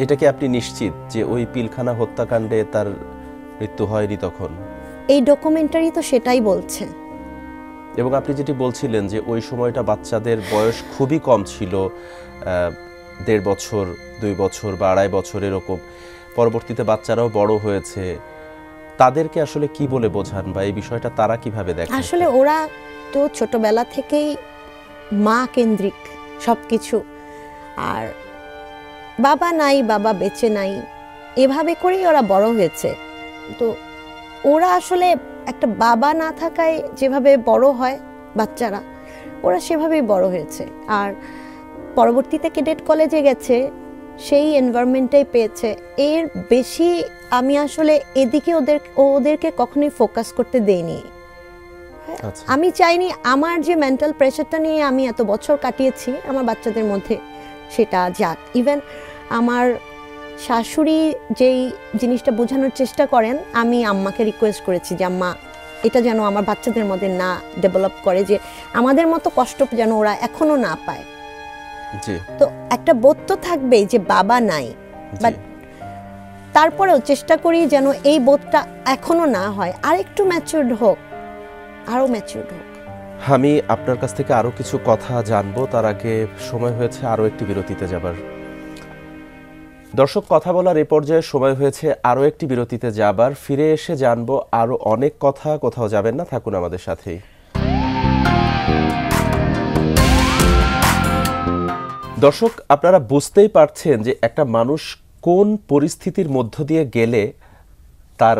A: এটা কি আপনি নিশ্চিত যে ওই পিলখানা হত্যাকাণ্ডে তার মৃত্যু হয়নি তখন?
B: এই ডকুমেন্টারি তো সেটাই বলছে।
A: এবং আপনি যেটি বলছিলেন যে ওই সময়টা বাচ্চাদের বয়স খুবই কম ছিল, 1.5 বছর, 2 বছর বা 2.5 বছর এরকম। পরবর্তীতে বাচ্চারাও বড় হয়েছে, তাদেরকে আসলে কি বলে বোঝান বা এই বিষয়টা তারা কিভাবে দেখে?
B: আসলে ওরা তো ছোটবেলা থেকেই মা কেন্দ্রিক সবকিছু, আর বাবা নাই, বাবা বেঁচে নাই, এভাবে করেই ওরা বড় হয়েছে। তো ওরা আসলে একটা বাবা না থাকায় যেভাবে বড় হয় বাচ্চারা, ওরা সেভাবেই বড় হয়েছে। আর পরবর্তীতে ক্যাডেট কলেজে গেছে, সেই এনভায়রনমেন্টটাই পেয়েছে। এর বেশি আমি আসলে এদিকে ওদেরকে কখনোই ফোকাস করতে দেইনি। আমি চাইনি আমার যে মেন্টাল প্রেশারটা নিয়ে আমি এত বছর কাটিয়েছি আমার বাচ্চাদের মধ্যে সেটা যাক। ইভেন আমার শাশুড়ি যেই জিনিসটা বোঝানোর চেষ্টা করেন, আমি আম্মাকে রিকোয়েস্ট করেছি যে আম্মা এটা যেন আমার বাচ্চাদের মধ্যে না ডেভেলপ করে, যে আমাদের মতো কষ্ট যেন ওরা এখনো না পায়। তো একটা বোধ তো থাকবেই যে বাবা নাই, বাট তারপরেও চেষ্টা করি যেন এই বোধটা এখনো না হয়, আর একটু ম্যাচিউরড হোক, আরো ম্যাচিউরড হোক।
A: আমি আপনার কাছ থেকে আরো কিছু কথা জানবো, তার আগে সময় হয়েছে আরো একটি বিরতিতে যাবার। দর্শক, কথা বলার এ পর্যায়ে সময় হয়েছে আরো একটি বিরতিতে যাবার। ফিরে এসে জানবো আরো অনেক কথা। কোথাও যাবেন না, থাকুন আমাদের সাথেই। দর্শক, আপনারা বুঝতেই পারছেন যে একটা মানুষ কোন পরিস্থিতির মধ্য দিয়ে গেলে তার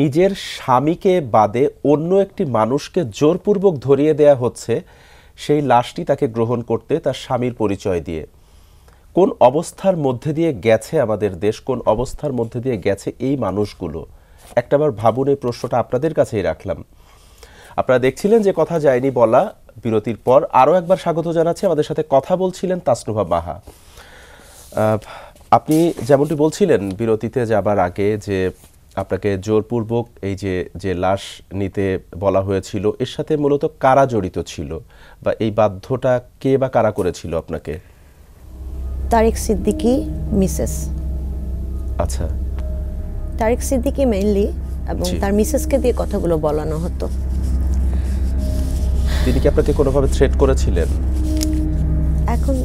A: নিজের স্বামীকে বাদে অন্য একটি মানুষকে জোরপূর্বক ধরিয়ে দেয়া হচ্ছে সেই লাশটি তাকে গ্রহণ করতে তার স্বামীর পরিচয় দিয়ে। কোন অবস্থার মধ্যে দিয়ে গেছে আমাদের দেশ, কোন অবস্থার মধ্যে দিয়ে গেছে এই মানুষগুলো, একটাবার ভাবুন। এই প্রশ্নটা আপনাদের কাছেই রাখলাম। আপনারা দেখছিলেন যে কথা যায়নি বলা। বিরতির পর আরও একবার স্বাগত জানাচ্ছি। আমাদের সাথে কথা বলছিলেন তাসনুভা মাহা। আপনি যেমনটি বলছিলেন বিরতিতে যাবার আগে যে আপনাকে জোরপূর্বক এই যে লাশ নিতে বলা হয়েছিল, এর সাথে মূলত কারা জড়িত ছিল বা এই বাধ্যটা কে বা কারা করেছিল আপনাকে?
B: তারেক সিদ্দিকী মিসেস।
A: আচ্ছা,
B: তারেক সিদ্দিকী মেইনলি, এবং তার মিসেসকে দিয়ে কথাগুলো বলানো হতো।
A: তিনি কি আপনাকে কোনোভাবে থ্রেট করেছিলেন?
B: এখন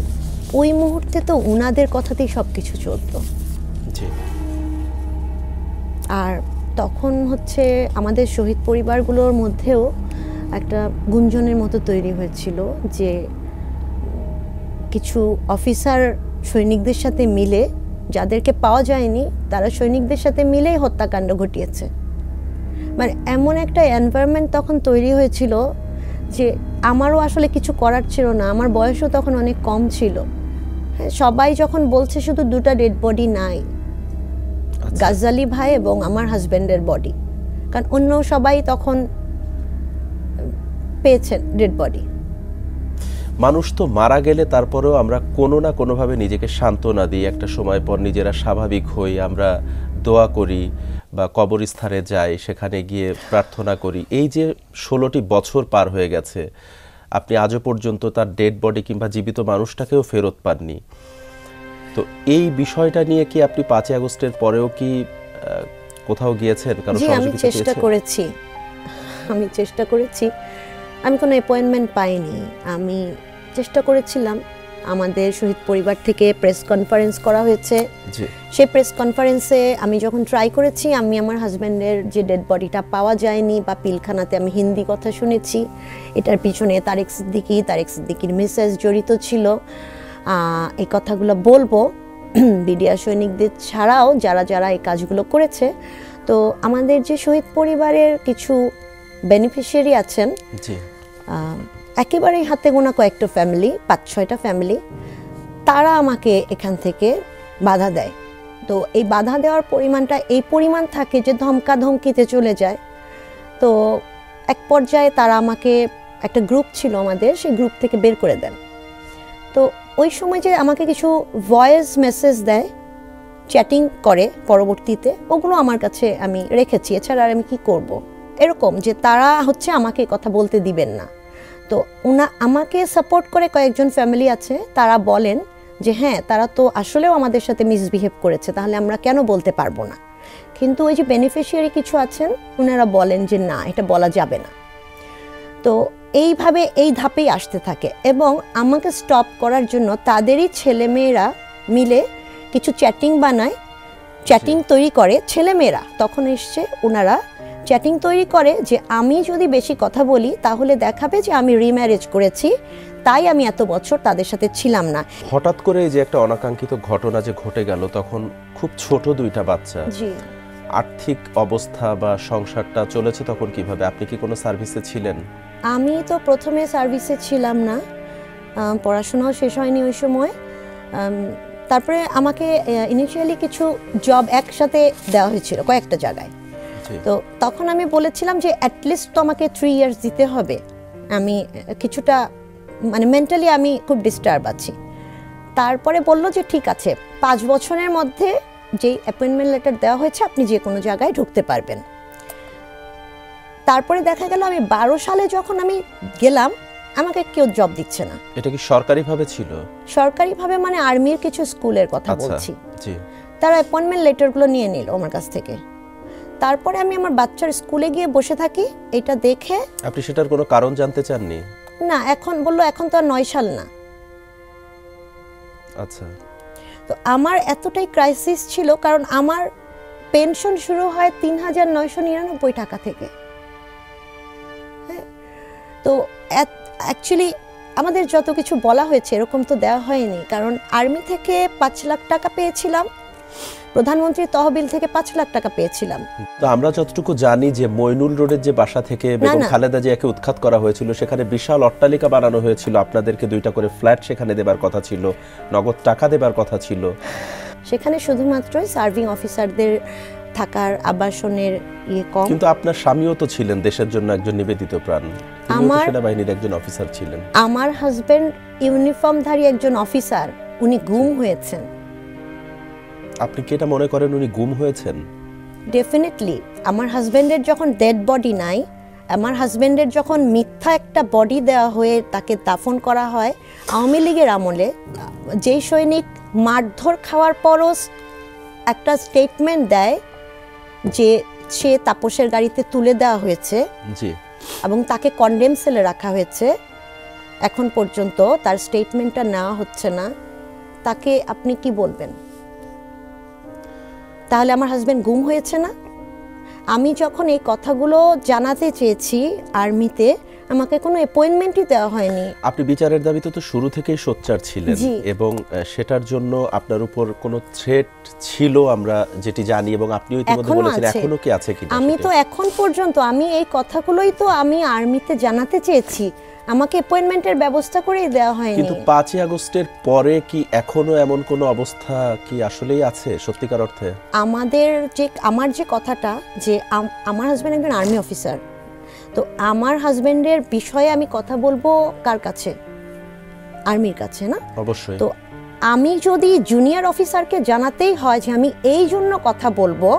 B: ওই মুহূর্তে তো উনাদের কথাতেই সবকিছু চলতো।
A: জি।
B: আর তখন হচ্ছে আমাদের শহীদ পরিবারগুলোর মধ্যেও একটা গুঞ্জনের মতো তৈরি হয়েছিল যে কিছু অফিসার সৈনিকদের সাথে মিলে, যাদেরকে পাওয়া যায়নি তারা সৈনিকদের সাথে মিলেই হত্যাকাণ্ড ঘটিয়েছে। মানে এমন একটা এনভায়রনমেন্ট তখন তৈরি হয়েছিল যে আমারও আসলে কিছু করার ছিল না। আমার বয়সও তখন অনেক কম ছিল। হ্যাঁ, সবাই যখন বলছে শুধু 2টা ডেড বডি নাই, গাজ্জালি ভাই এবং আমার হাজব্যান্ডের বডি, কারণ অন্য সবাই তখন পেয়েছেন ডেড বডি।
A: মানুষ তো মারা গেলে তারপরেও আমরা কোনো না কোনোভাবে নিজেকে সান্ত্বনা দিই। একটা সময় পর নিজেরা স্বাভাবিক হই, আমরা দোয়া করি বা কবরস্থানে যাই, সেখানে গিয়ে প্রার্থনা করি। এই যে 16টি বছর পার হয়ে গেছে, আপনি আজও পর্যন্ত তার ডেড বডি কিংবা জীবিত মানুষটাকেও ফেরত পাননি। তো এই বিষয়টা নিয়ে কি আপনি 5ই আগস্টের পরেও কি কোথাও গিয়েছেন? কারণ
B: আমি চেষ্টা করেছি, আমি কোনো অ্যাপয়েন্টমেন্ট পাইনি। আমি চেষ্টা করেছিলাম আমাদের শহীদ পরিবার থেকে প্রেস কনফারেন্স করা হয়েছে।
A: জি
B: সেই প্রেস কনফারেন্সে আমি যখন ট্রাই করেছি, আমি আমার হাজব্যান্ডের যে ডেড বডিটা পাওয়া যায়নি বা পিলখানাতে আমি হিন্দি কথা শুনেছি, এটার পিছনে তারেক সিদ্দিকীর মেসেজ জড়িত ছিল। এই কথাগুলো বলবো বিডিআর সৈনিকদের ছাড়াও যারা যারা এই কাজগুলো করেছে। তো আমাদের যে শহীদ পরিবারের কিছু বেনিফিশিয়ারি আছেন,
A: জি
B: একেবারেই হাতে গোনা কয়েকটা ফ্যামিলি, 5-6টা ফ্যামিলি, তারা আমাকে এখান থেকে বাধা দেয়। তো এই বাধা দেওয়ার পরিমাণটা এই পরিমাণ থাকে যে ধমকাধমকিতে চলে যায়। তো এক পর্যায়ে তারা আমাকে, একটা গ্রুপ ছিল আমাদের, সেই গ্রুপ থেকে বের করে দেন। তো ওই সময় যে আমাকে কিছু ভয়েস মেসেজ দেয়, চ্যাটিং করে পরবর্তীতে, ওগুলো আমার কাছে আমি রেখেছি, এছাড়া আর আমি কি করব। এরকম যে তারা হচ্ছে আমাকে কথা বলতে দিবেন না। তো আমাকে সাপোর্ট করে কয়েকজন ফ্যামিলি আছে, তারা বলেন যে হ্যাঁ, তারা তো আসলেও আমাদের সাথে মিসবিহেভ করেছে, তাহলে আমরা কেন বলতে পারবো না। কিন্তু ওই যে বেনিফিশিয়ারি কিছু আছেন, ওনারা বলেন যে না, এটা বলা যাবে না। তো এইভাবে এই ধাপেই আসতে থাকে এবং আমাকে স্টপ করার জন্য তাদেরই ছেলেমেয়েরা মিলে কিছু চ্যাটিং বানায়, চ্যাটিং তৈরি করে ছেলেমেয়েরা। তখন এসছে ওনারা চ্যাটিং তৈরি করে যে আমি যদি বেশি কথা বলি তাহলে দেখাবে যে আমি রিম্যারেজ করেছি, তাই আমি এত বছর তাদের সাথে ছিলাম না।
A: হঠাৎ করে এই যে একটা অনাকাঙ্ক্ষিত ঘটনা যে ঘটে গেল, তখন খুব ছোট 2টা বাচ্চা,
B: জি,
A: আর্থিক অবস্থা বা সংসারটা চলেছে তখন কিভাবে? আপনি কি কোনো সার্ভিসে ছিলেন?
B: আমি তো প্রথমে সার্ভিসে ছিলাম না, পড়াশোনাও শেষ হয়নি ওই সময়। তারপরে আমাকে ইনিশিয়ালি কিছু জব একসাথে দেওয়া হয়েছিল কয়েকটা জায়গায়। তো তখন আমি বলেছিলাম যে অ্যাটলিস্ট তো আমাকে 3 ইয়ার্স দিতে হবে, আমি কিছুটা মানে মেন্টালি আমি খুব ডিস্টার্ব আছি। তারপরে বলল যে ঠিক আছে, 5 বছরের মধ্যে যেই অ্যাপয়েন্টমেন্ট লেটার দেওয়া হয়েছে আপনি যে কোনো জায়গায় ঢুকতে পারবেন। তারপরে দেখা গেল আমি 12 সালে যখন আমি গেলাম, আমাকে কেউ জব দিচ্ছে না।
A: এটা কি সরকারিভাবে ছিল?
B: সরকারিভাবে মানে আর্মির কিছু স্কুলের কথা বলছি।
A: জি।
B: তারা অ্যাপয়েন্টমেন্ট লেটারগুলো নিয়ে নিল আমার কাছ থেকে। তারপরে আমি আমার বাচ্চার স্কুলে গিয়ে বসে থাকি, এটা দেখে।
A: আপনি সেটার কোনো কারণ জানতে চাননি?
B: না, এখন বললো এখন তো আর 9 সাল না।
A: আচ্ছা।
B: তো আমার এতটাই ক্রাইসিস ছিল, কারণ আমার পেনশন শুরু হয় ৩,৯৯৯ টাকা থেকে। তো অ্যাকচুয়ালি আমাদের যত কিছু বলা হয়েছে এরকম তো দেওয়া হয়নি, কারণ আর্মি থেকে 5 লাখ টাকা পেয়েছিলাম, প্রধানমন্ত্রীর তহবিল থেকে 5 লাখ টাকা পেয়েছিলাম।
A: তো আমরা যতটুকু জানি যে মইনুল রোডের যে বাসা থেকে বেগম খালেদা জিয়াকে উৎখাত করা হয়েছিল, সেখানে বিশাল অট্টালিকা বানানো হয়েছিল, আপনাদেরকে 2টা করে ফ্ল্যাট সেখানে দেবার কথা ছিল, নগদ টাকা দেবার কথা ছিল।
B: সেখানে শুধুমাত্র সার্ভিং অফিসারদের থাকার আবাসনের কম।
A: কিন্তু আপনার স্বামীও তো ছিলেন দেশের জন্য একজন নিবেদিত প্রাণ,
B: আমার
A: সেনাবাহিনীর একজন অফিসার ছিলেন।
B: আমার হাজবেন্ড ইউনিফর্মধারী একজন অফিসার, উনি গুম হয়েছেন।
A: আপনি কি এটা মনে করেন উনি গুম হয়েছেন?
B: ডেফিনেটলি। আমার হাজবেন্ডের যখন ডেড বডি নাই, আমার হাজবেন্ডের যখন মিথ্যা একটা বডি দেওয়া হয়ে তাকে দাফন করা হয় আওয়ামী লীগের আমলে, যেই সৈনিক মারধর খাওয়ার পরও একটা স্টেটমেন্ট দেয় যে সে তাপসের গাড়িতে তুলে দেওয়া হয়েছে,
A: জি,
B: এবং তাকে কন্ডেম সেলে রাখা হয়েছে, এখন পর্যন্ত তার স্টেটমেন্টটা নেওয়া হচ্ছে না, তাকে আপনি কি বলবেন? তাহলে আমার হাজবেন্ড গুম হয়েছে না? আমি যখন এই কথাগুলো জানাতে চেয়েছি আর্মিতে, আমাকে কোনো অ্যাপয়েন্টমেন্টই দেওয়া হয়নি।
A: আপনি বিচারের দাবিতে তো শুরু থেকেই সোচ্চার ছিলেন, এবং সেটার জন্য আপনার উপর কোনো থ্রেট ছিল আমরা যেটি জানি, এবং আপনিও ইতিমধ্যে বলেছেন এখনো কি আছে কিনা।
B: আমি তো এখন পর্যন্ত আমি এই কথাগুলোই তো আমি আর্মিতে জানাতে চেয়েছি, আমাকে অ্যাপয়েন্টমেন্টের ব্যবস্থা করেই দেওয়া হয়নি।
A: কিন্তু 5 আগস্টের পরে কি এখনো এমন কোনো অবস্থা কি আসলেই আছে সত্যিকার অর্থে?
B: আমার যে কথাটা, যে আমার হাজবেন্ড একজন আর্মি অফিসার, তো আমার হাজবেন্ডের বিষয়ে আমি কথা বলবো কার কাছে? আর্মির কাছে না?
A: অবশ্যই।
B: তো আমি যদি জুনিয়র অফিসারকে জানাতেই হয় যে আমি এই জন্য কথা বলবো,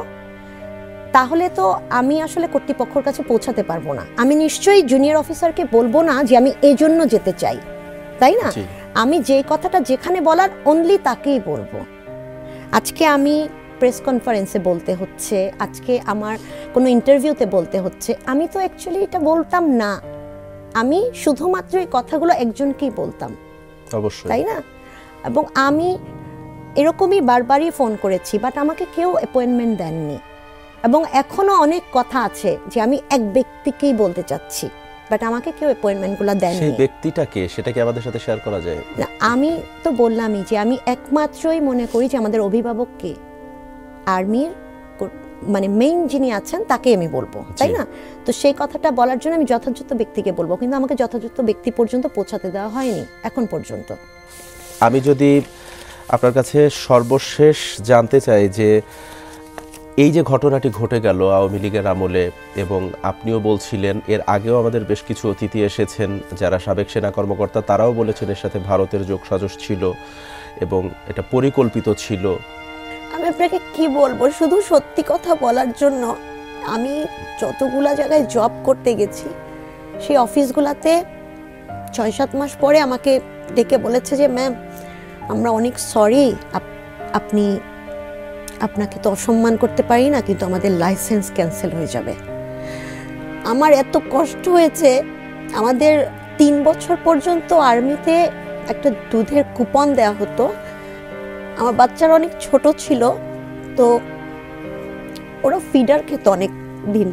B: তাহলে তো আমি আসলে কর্তৃপক্ষের কাছে পৌঁছাতে পারবো না। আমি নিশ্চয়ই জুনিয়র অফিসারকে বলবো না যে আমি এই জন্য যেতে চাই, তাই না? আমি যে কথাটা যেখানে বলার অনলি তাকেই বলবো। আজকে আমি প্রেস কনফারেন্সে বলতে হচ্ছে, আজকে আমার কোনো ইন্টারভিউতে বলতে হচ্ছে, আমি তো অ্যাকচুয়ালি এটা বলতাম না, আমি শুধুমাত্র এই কথাগুলো একজনকেই বলতাম,
A: অবশ্যই।
B: তাই না? এবং আমি এরকমই বারবারই ফোন করেছি, বাট আমাকে কেউ অ্যাপয়েন্টমেন্ট দেননি। এবং এখনো অনেক কথা আছে যে আমি এক ব্যক্তিকেই বলতে চাচ্ছি, বাট আমাকে কেউ অ্যাপয়েন্টমেন্টগুলো
A: সেই
B: দেননি।
A: ব্যক্তিটাকে, সেটা কি আমাদের সাথে শেয়ার করা যায়?
B: না, আমি তো বললামই যে আমি একমাত্রই মনে করি যে আমাদের অভিভাবককে, আর্মির মানে মেইন যিনি আছেন তাকে আমি বলবো, তাই না? তো সেই কথাটা বলার জন্য আমি যথাযথ ব্যক্তিকে বলবো, কিন্তু আমাকে যথাযথ ব্যক্তি পর্যন্ত পৌঁছাতে দেওয়া হয়নি এখন পর্যন্ত।
A: আমি যদি আপনার কাছে সর্বশেষ জানতে চাই যে এই যে ঘটনাটি ঘটে গেল আওয়ামী লীগের আমলে, এবং আপনিও বলছিলেন এর আগেও আমাদের বেশ কিছু অতিথি এসেছেন যারা সাবেক সেনা কর্মকর্তা, তারাও বলেছেন এর সাথে ভারতের যোগসাজশ ছিল এবং এটা পরিকল্পিত ছিল।
B: আমি আপনাকে কি বলবো, শুধু সত্যি কথা বলার জন্য আমি যতগুলা জায়গায় জব করতে গেছি সেই অফিসগুলোতে 6-7 মাস পরে আমাকে ডেকে বলেছে যে ম্যাম আমরা অনেক সরি, আপনাকে তো অসম্মান করতে পারি না, কিন্তু আমাদের লাইসেন্স ক্যান্সেল হয়ে যাবে। আমার এত কষ্ট হয়েছে। আমাদের 3 বছর পর্যন্ত আর্মিতে একটা দুধের কুপন দেওয়া হতো। আমার বাচ্চারা অনেক ছোট ছিল, তো ওরা ফিডার খেত অনেক দিন।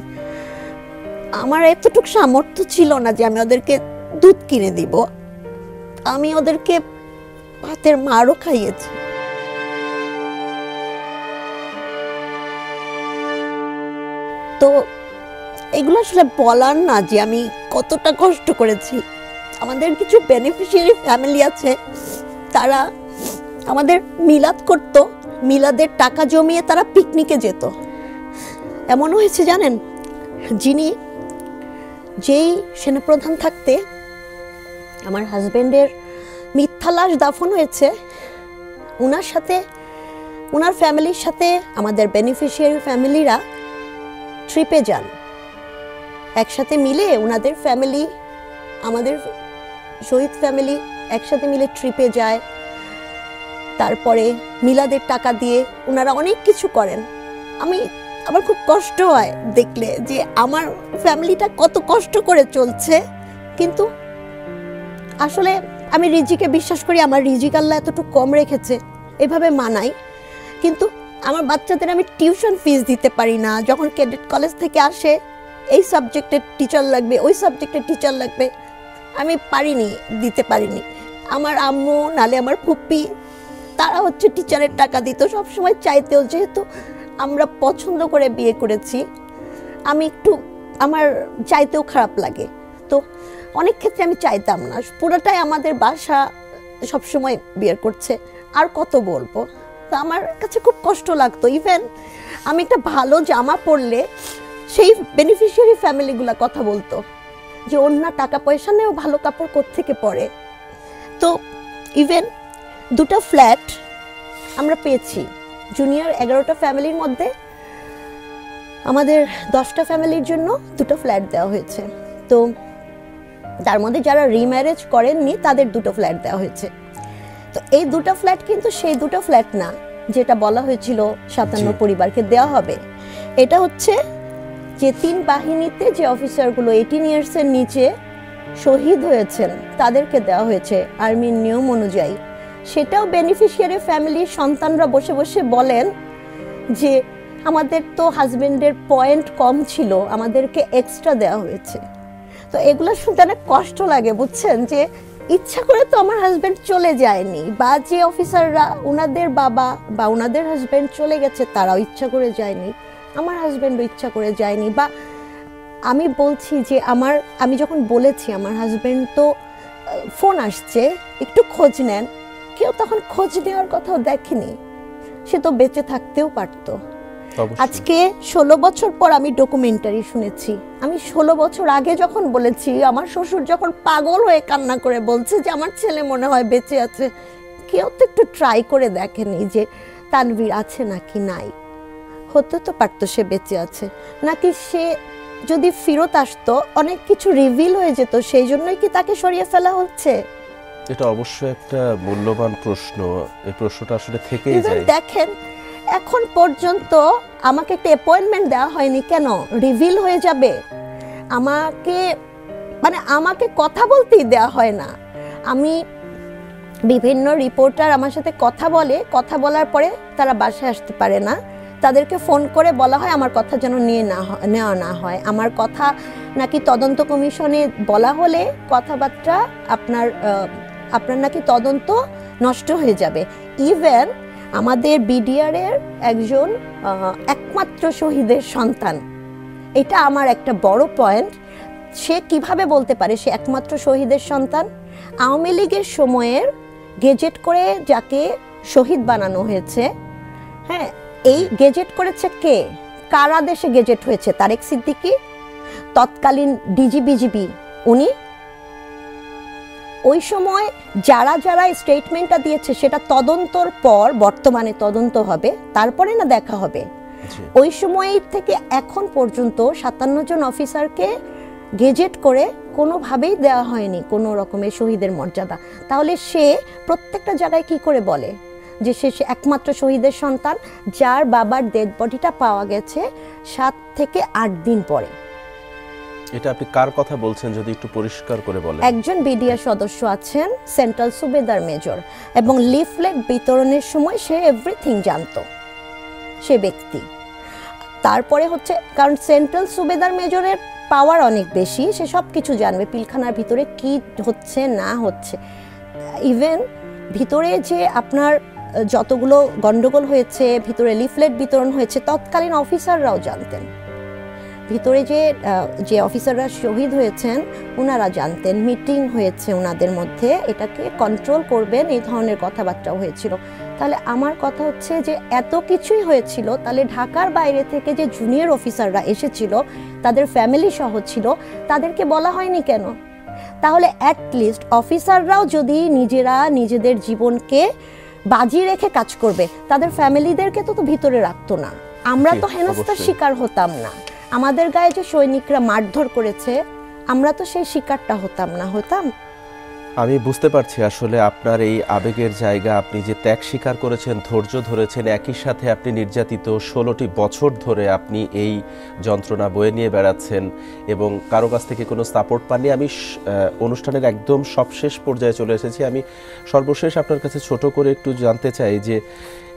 B: আমার এতটুকু সামর্থ্য ছিল না যে আমি ওদেরকে দুধ কিনে দিব। আমি ওদেরকে ভাতের মারও খাইয়েছি। তো এগুলো আসলে বলার না যে আমি কতটা কষ্ট করেছি। আমাদের কিছু বেনিফিশিয়ারি ফ্যামিলি আছে, তারা আমাদের মিলাদ করত, মিলাদের টাকা জমিয়ে তারা পিকনিকে যেত। এমন হয়েছে জানেন, যেই সেনাপ্রধান থাকতে আমার হাজবেন্ডের মিথ্যা লাশ দাফন হয়েছে, ওনার সাথে, ওনার ফ্যামিলির সাথে আমাদের বেনিফিশিয়ারি ফ্যামিলিরা ট্রিপে যান একসাথে মিলে। ওনাদের ফ্যামিলি, আমাদের শহীদ ফ্যামিলি একসাথে মিলে ট্রিপে যায়। তারপরে মিলাদের টাকা দিয়ে ওনারা অনেক কিছু করেন। আমার খুব কষ্ট হয় দেখলে যে আমার ফ্যামিলিটা কত কষ্ট করে চলছে। কিন্তু আসলে আমি রিজিকে বিশ্বাস করি, আমার রিজিক আল্লাহ এতটুকু কম রেখেছে, এভাবে মানাই। কিন্তু আমার বাচ্চাদের আমি টিউশন ফিস দিতে পারি না। যখন ক্যাডেট কলেজ থেকে আসে, এই সাবজেক্টের টিচার লাগবে, ওই সাবজেক্টের টিচার লাগবে, আমি দিতে পারিনি। আমার আম্মু নালে আমার ফুপ্পি, তারা হচ্ছে টিচারের টাকা দিত সবসময় চাইতেও। যেহেতু আমরা পছন্দ করে বিয়ে করেছি, আমি একটু, আমার চাইতেও খারাপ লাগে। তো অনেক ক্ষেত্রে আমি চাইতাম না, পুরোটাই আমাদের বাসা সবসময় বিয়ে করছে, আর কত বলবো। তো আমার কাছে খুব কষ্ট লাগতো। ইভেন আমি একটা ভালো জামা পরলে সেই বেনিফিশিয়ারি ফ্যামিলিগুলা কথা বলতো যে অন্য টাকা পয়সা নেও, ভালো কাপড় কোত্থেকে পরে। তো ইভেন 2টা ফ্ল্যাট আমরা পেয়েছি জুনিয়র 11টা ফ্যামিলির মধ্যে। আমাদের 10টা ফ্যামিলির জন্য 2টো ফ্ল্যাট দেওয়া হয়েছে। তো তার মধ্যে যারা রিম্যারেজ করেননি তাদের 2টো ফ্ল্যাট দেওয়া হয়েছে। তো এই 2টা ফ্ল্যাট কিন্তু সেই 2টো ফ্ল্যাট না যেটা বলা হয়েছিল 57 পরিবারকে দেওয়া হবে। এটা হচ্ছে যে 3 বাহিনীতে যে অফিসারগুলো 18 ইয়ার্সের নিচে শহীদ হয়েছেন তাদেরকে দেওয়া হয়েছে আর্মির নিয়ম অনুযায়ী। সেটাও বেনিফিশিয়ারি ফ্যামিলির সন্তানরা বসে বসে বলেন যে আমাদের তো হাজবেন্ডের পয়েন্ট কম ছিল, আমাদেরকে এক্সট্রা দেওয়া হয়েছে। তো এগুলো শুনতে অনেক কষ্ট লাগে, বুঝছেন, যে ইচ্ছা করে তো আমার হাজবেন্ড চলে যায়নি, বা যে অফিসাররা ওনাদের বাবা বা ওনাদের হাজবেন্ড চলে গেছে তারাও ইচ্ছা করে যায়নি, আমার হাজবেন্ডও ইচ্ছা করে যায়নি। বা আমি বলছি যে আমি যখন বলেছি আমার হাজবেন্ড তো ফোন আসছে একটু খোঁজ নেন, কেউ তখন খোঁজ নেওয়ার কথাও দেখেনি। সে তো বেঁচে থাকতেও পারতো। আজকে 16 বছর পর আমি ডকুমেন্টারি শুনেছি। আমি 16 বছর আগে যখন বলেছি, আমার শ্বশুর যখন পাগল হয়ে কান্না করে বলছে যে আমার ছেলে মনে হয় বেঁচে আছে, কেউ তো একটু ট্রাই করে দেখেনি যে তানভীর আছে নাকি নাই। হতে তো পারতো সে বেঁচে আছে, নাকি সে যদি ফেরত আসতো অনেক কিছু রিভিল হয়ে যেত, সেই জন্যই কি তাকে সরিয়ে ফেলা হচ্ছে?
A: এটা অবশ্যই একটা মূল্যবান প্রশ্ন। এই প্রশ্নটা আসলে থেকেই যায়।
B: দেখেন, এখন পর্যন্ত আমাকে একটা অ্যাপয়েন্টমেন্ট দেওয়া হয়নি। কেন? রিভিল হয়ে যাবে। আমাকে কথা বলতেই দেওয়া হয় না। বিভিন্ন রিপোর্টার আমার সাথে কথা বলে, কথা বলার পরে তারা বাসায় আসতে পারে না, তাদেরকে ফোন করে বলা হয় আমার কথা যেন নেওয়া না হয়। আমার কথা নাকি তদন্ত কমিশনে বলা হলে কথাবার্তা আপনার নাকি তদন্ত নষ্ট হয়ে যাবে। ইভেন আমাদের বিডিআরের একজন একমাত্র শহীদের সন্তান, এটা আমার একটা বড় পয়েন্ট, সে কিভাবে বলতে পারে সে একমাত্র শহীদের সন্তান? আওয়ামী লীগের সময়ের গেজেট করে যাকে শহীদ বানানো হয়েছে, হ্যাঁ, এই গেজেট করেছে কে? কার আদেশে গেজেট হয়েছে? তারেক সিদ্দিকী, তৎকালীন ডিজিবিজিবি উনি। ওই সময় যারা যারা স্টেটমেন্টটা দিয়েছে সেটা তদন্তর পর, বর্তমানে তদন্ত হবে, তারপরে না দেখা হবে। ওই সময় থেকে এখন পর্যন্ত 57 জন অফিসারকে গেজেট করে কোনোভাবেই দেওয়া হয়নি কোনো রকমের শহীদের মর্যাদা। তাহলে সে প্রত্যেকটা জায়গায় কি করে বলে যে সে একমাত্র শহীদের সন্তান, যার বাবার ডেড বডিটা পাওয়া গেছে 7 থেকে 8 দিন পরে?
A: এটা আপনি কার কথা বলছেন যদি একটু পরিষ্কার করে বলেন?
B: একজন বিডিআর সদস্য আছেন, সেন্ট্রাল সুবেদার মেজর, এবং লিফলেট বিতরণের সময় সে এভরিথিং জানতো, সে ব্যক্তি। তারপরে হচ্ছে, কারণ সেন্ট্রাল সুবেদার মেজরের পাওয়ার অনেক বেশি, সে সব কিছু জানবে পিলখানার ভিতরে কি হচ্ছে না হচ্ছে। ইভেন ভিতরে যে আপনার যতগুলো গন্ডগোল হয়েছে, ভিতরে লিফলেট বিতরণ হয়েছে, তৎকালীন অফিসাররাও জানতেন। ভিতরে যে অফিসাররা শহীদ হয়েছেন ওনারা জানতেন, মিটিং হয়েছে ওনাদের মধ্যে, এটাকে কন্ট্রোল করবেন, এই ধরনের কথাবার্তাও হয়েছিল। তাহলে আমার কথা হচ্ছে যে এত কিছুই হয়েছিল, তাহলে ঢাকার বাইরে থেকে যে জুনিয়র অফিসাররা এসেছিল, তাদের ফ্যামিলি সহ ছিল, তাদেরকে বলা হয়নি কেন? তাহলে অ্যাটলিস্ট অফিসাররাও যদি নিজেরা নিজেদের জীবনকে বাজি রেখে কাজ করবে, তাদের ফ্যামিলিদেরকে তো ভিতরে রাখতো না। আমরা তো হেনস্থার শিকার হতাম না। আমাদের গায়ে যে সৈনিকরা মারধর করেছে, আমরা তো সেই শিকারটা হতাম না, হতাম?
A: আমি বুঝতে পারছি আসলে আপনার এই আবেগের জায়গা, আপনি যে ত্যাগ স্বীকার করেছেন, ধৈর্য ধরেছেন, একই সাথে আপনি নির্যাতিত 16টি বছর ধরে আপনি এই যন্ত্রণা বয়ে নিয়ে বেড়াচ্ছেন এবং কারো কাছ থেকে কোনো সাপোর্ট পাননি। আমি অনুষ্ঠানের একদম সবশেষ পর্যায়ে চলে এসেছি। আমি সর্বশেষ আপনার কাছে ছোট করে একটু জানতে চাই যে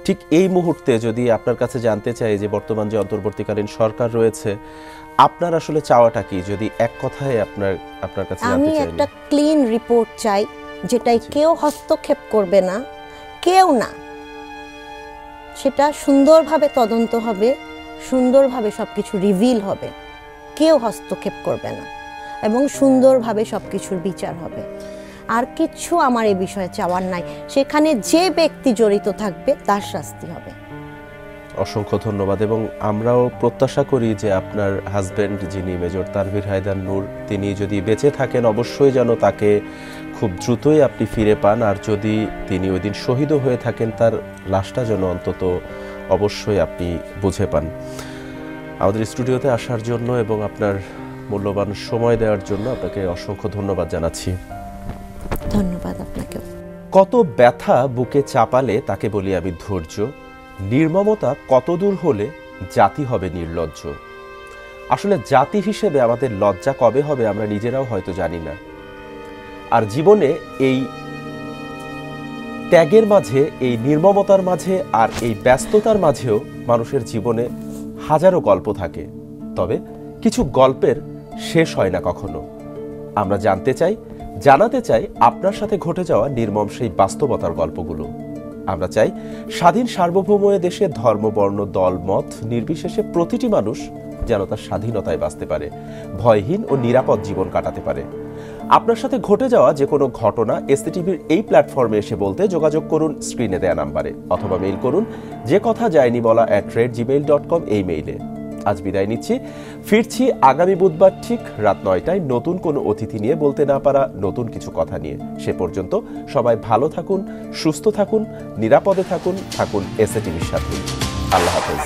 A: ঠিক এই মুহূর্তে যদি আপনার কাছে জানতে চাই যে বর্তমান যে অন্তর্বর্তীকালীন সরকার রয়েছে, আপনার আসলে চাওয়াটা কি? যদি এক কথায় আপনার কাছে জানতে চাই।
B: আমি একটা ক্লিন রিপোর্ট চাই, যেটাই কেউ হস্তক্ষেপ করবে না, কেউ না। সেটা সুন্দরভাবে তদন্ত হবে, সুন্দরভাবে সবকিছু রিভিল হবে, কেউ হস্তক্ষেপ করবে না, এবং সুন্দরভাবে সবকিছুর বিচার হবে। আর কিছু আমার এই বিষয়ে চাওয়ার নাই। সেখানে যে ব্যক্তি জড়িত থাকবে তার শাস্তি হবে।
A: অসংখ্য ধন্যবাদ। এবং আমরাও প্রত্যাশা করি যে আপনার হাজবেন্ড, যিনি মেজর তানভীর হায়দার নূর, তিনি যদি বেঁচে থাকেন অবশ্যই যেন তাকে খুব দ্রুতই আপনি ফিরে পান। আর যদি তিনি ওই দিন শহীদও হয়ে থাকেন, তার লাশটা যেন অন্তত অবশ্যই আপনি বুঝে পান। আমাদের স্টুডিওতে আসার জন্য এবং আপনার মূল্যবান সময় দেওয়ার জন্য আপনাকে অসংখ্য ধন্যবাদ জানাচ্ছি।
B: ধন্যবাদ আপনাকেও।
A: কত ব্যথা বুকে চাপালে তাকে বলি আমি ধৈর্য, নির্মমতা কতদূর হলে জাতি হবে নির্লজ্জ। আসলে জাতি হিসেবে আমাদের লজ্জা কবে হবে আমরা নিজেরাও হয়তো জানি না। আর জীবনে এই ত্যাগের মাঝে, এই নির্মমতার মাঝে আর এই ব্যস্ততার মাঝেও মানুষের জীবনে হাজারো গল্প থাকে, তবে কিছু গল্পের শেষ হয় না কখনো। আমরা জানাতে চাই আপনার সাথে ঘটে যাওয়া নির্মম সেই বাস্তবতার গল্পগুলো। আমরা চাই স্বাধীন সার্বভৌম দেশে ধর্ম, বর্ণ, দল, মত নির্বিশেষে প্রতিটি মানুষ যেন তার স্বাধীনতায় বাঁচতে পারে, ভয়হীন ও নিরাপদ জীবন কাটাতে পারে। আপনার সাথে ঘটে যাওয়া যে কোনো ঘটনা এসটিভির এই প্ল্যাটফর্মে এসে বলতে যোগাযোগ করুন স্ক্রিনে দেয়া নাম্বারে, অথবা মেইল করুন যে কথা যায়নি বলা @gmail.com এই মেইলে। আজ বিদায় নিচ্ছি, ফিরছি আগামী বুধবার ঠিক রাত 9টায় নতুন কোনো অতিথি নিয়ে, বলতে না পারা নতুন কিছু কথা নিয়ে। সে পর্যন্ত সবাই ভালো থাকুন, সুস্থ থাকুন, নিরাপদে থাকুন এসটিভির সাথে। আল্লাহ হাফেজ।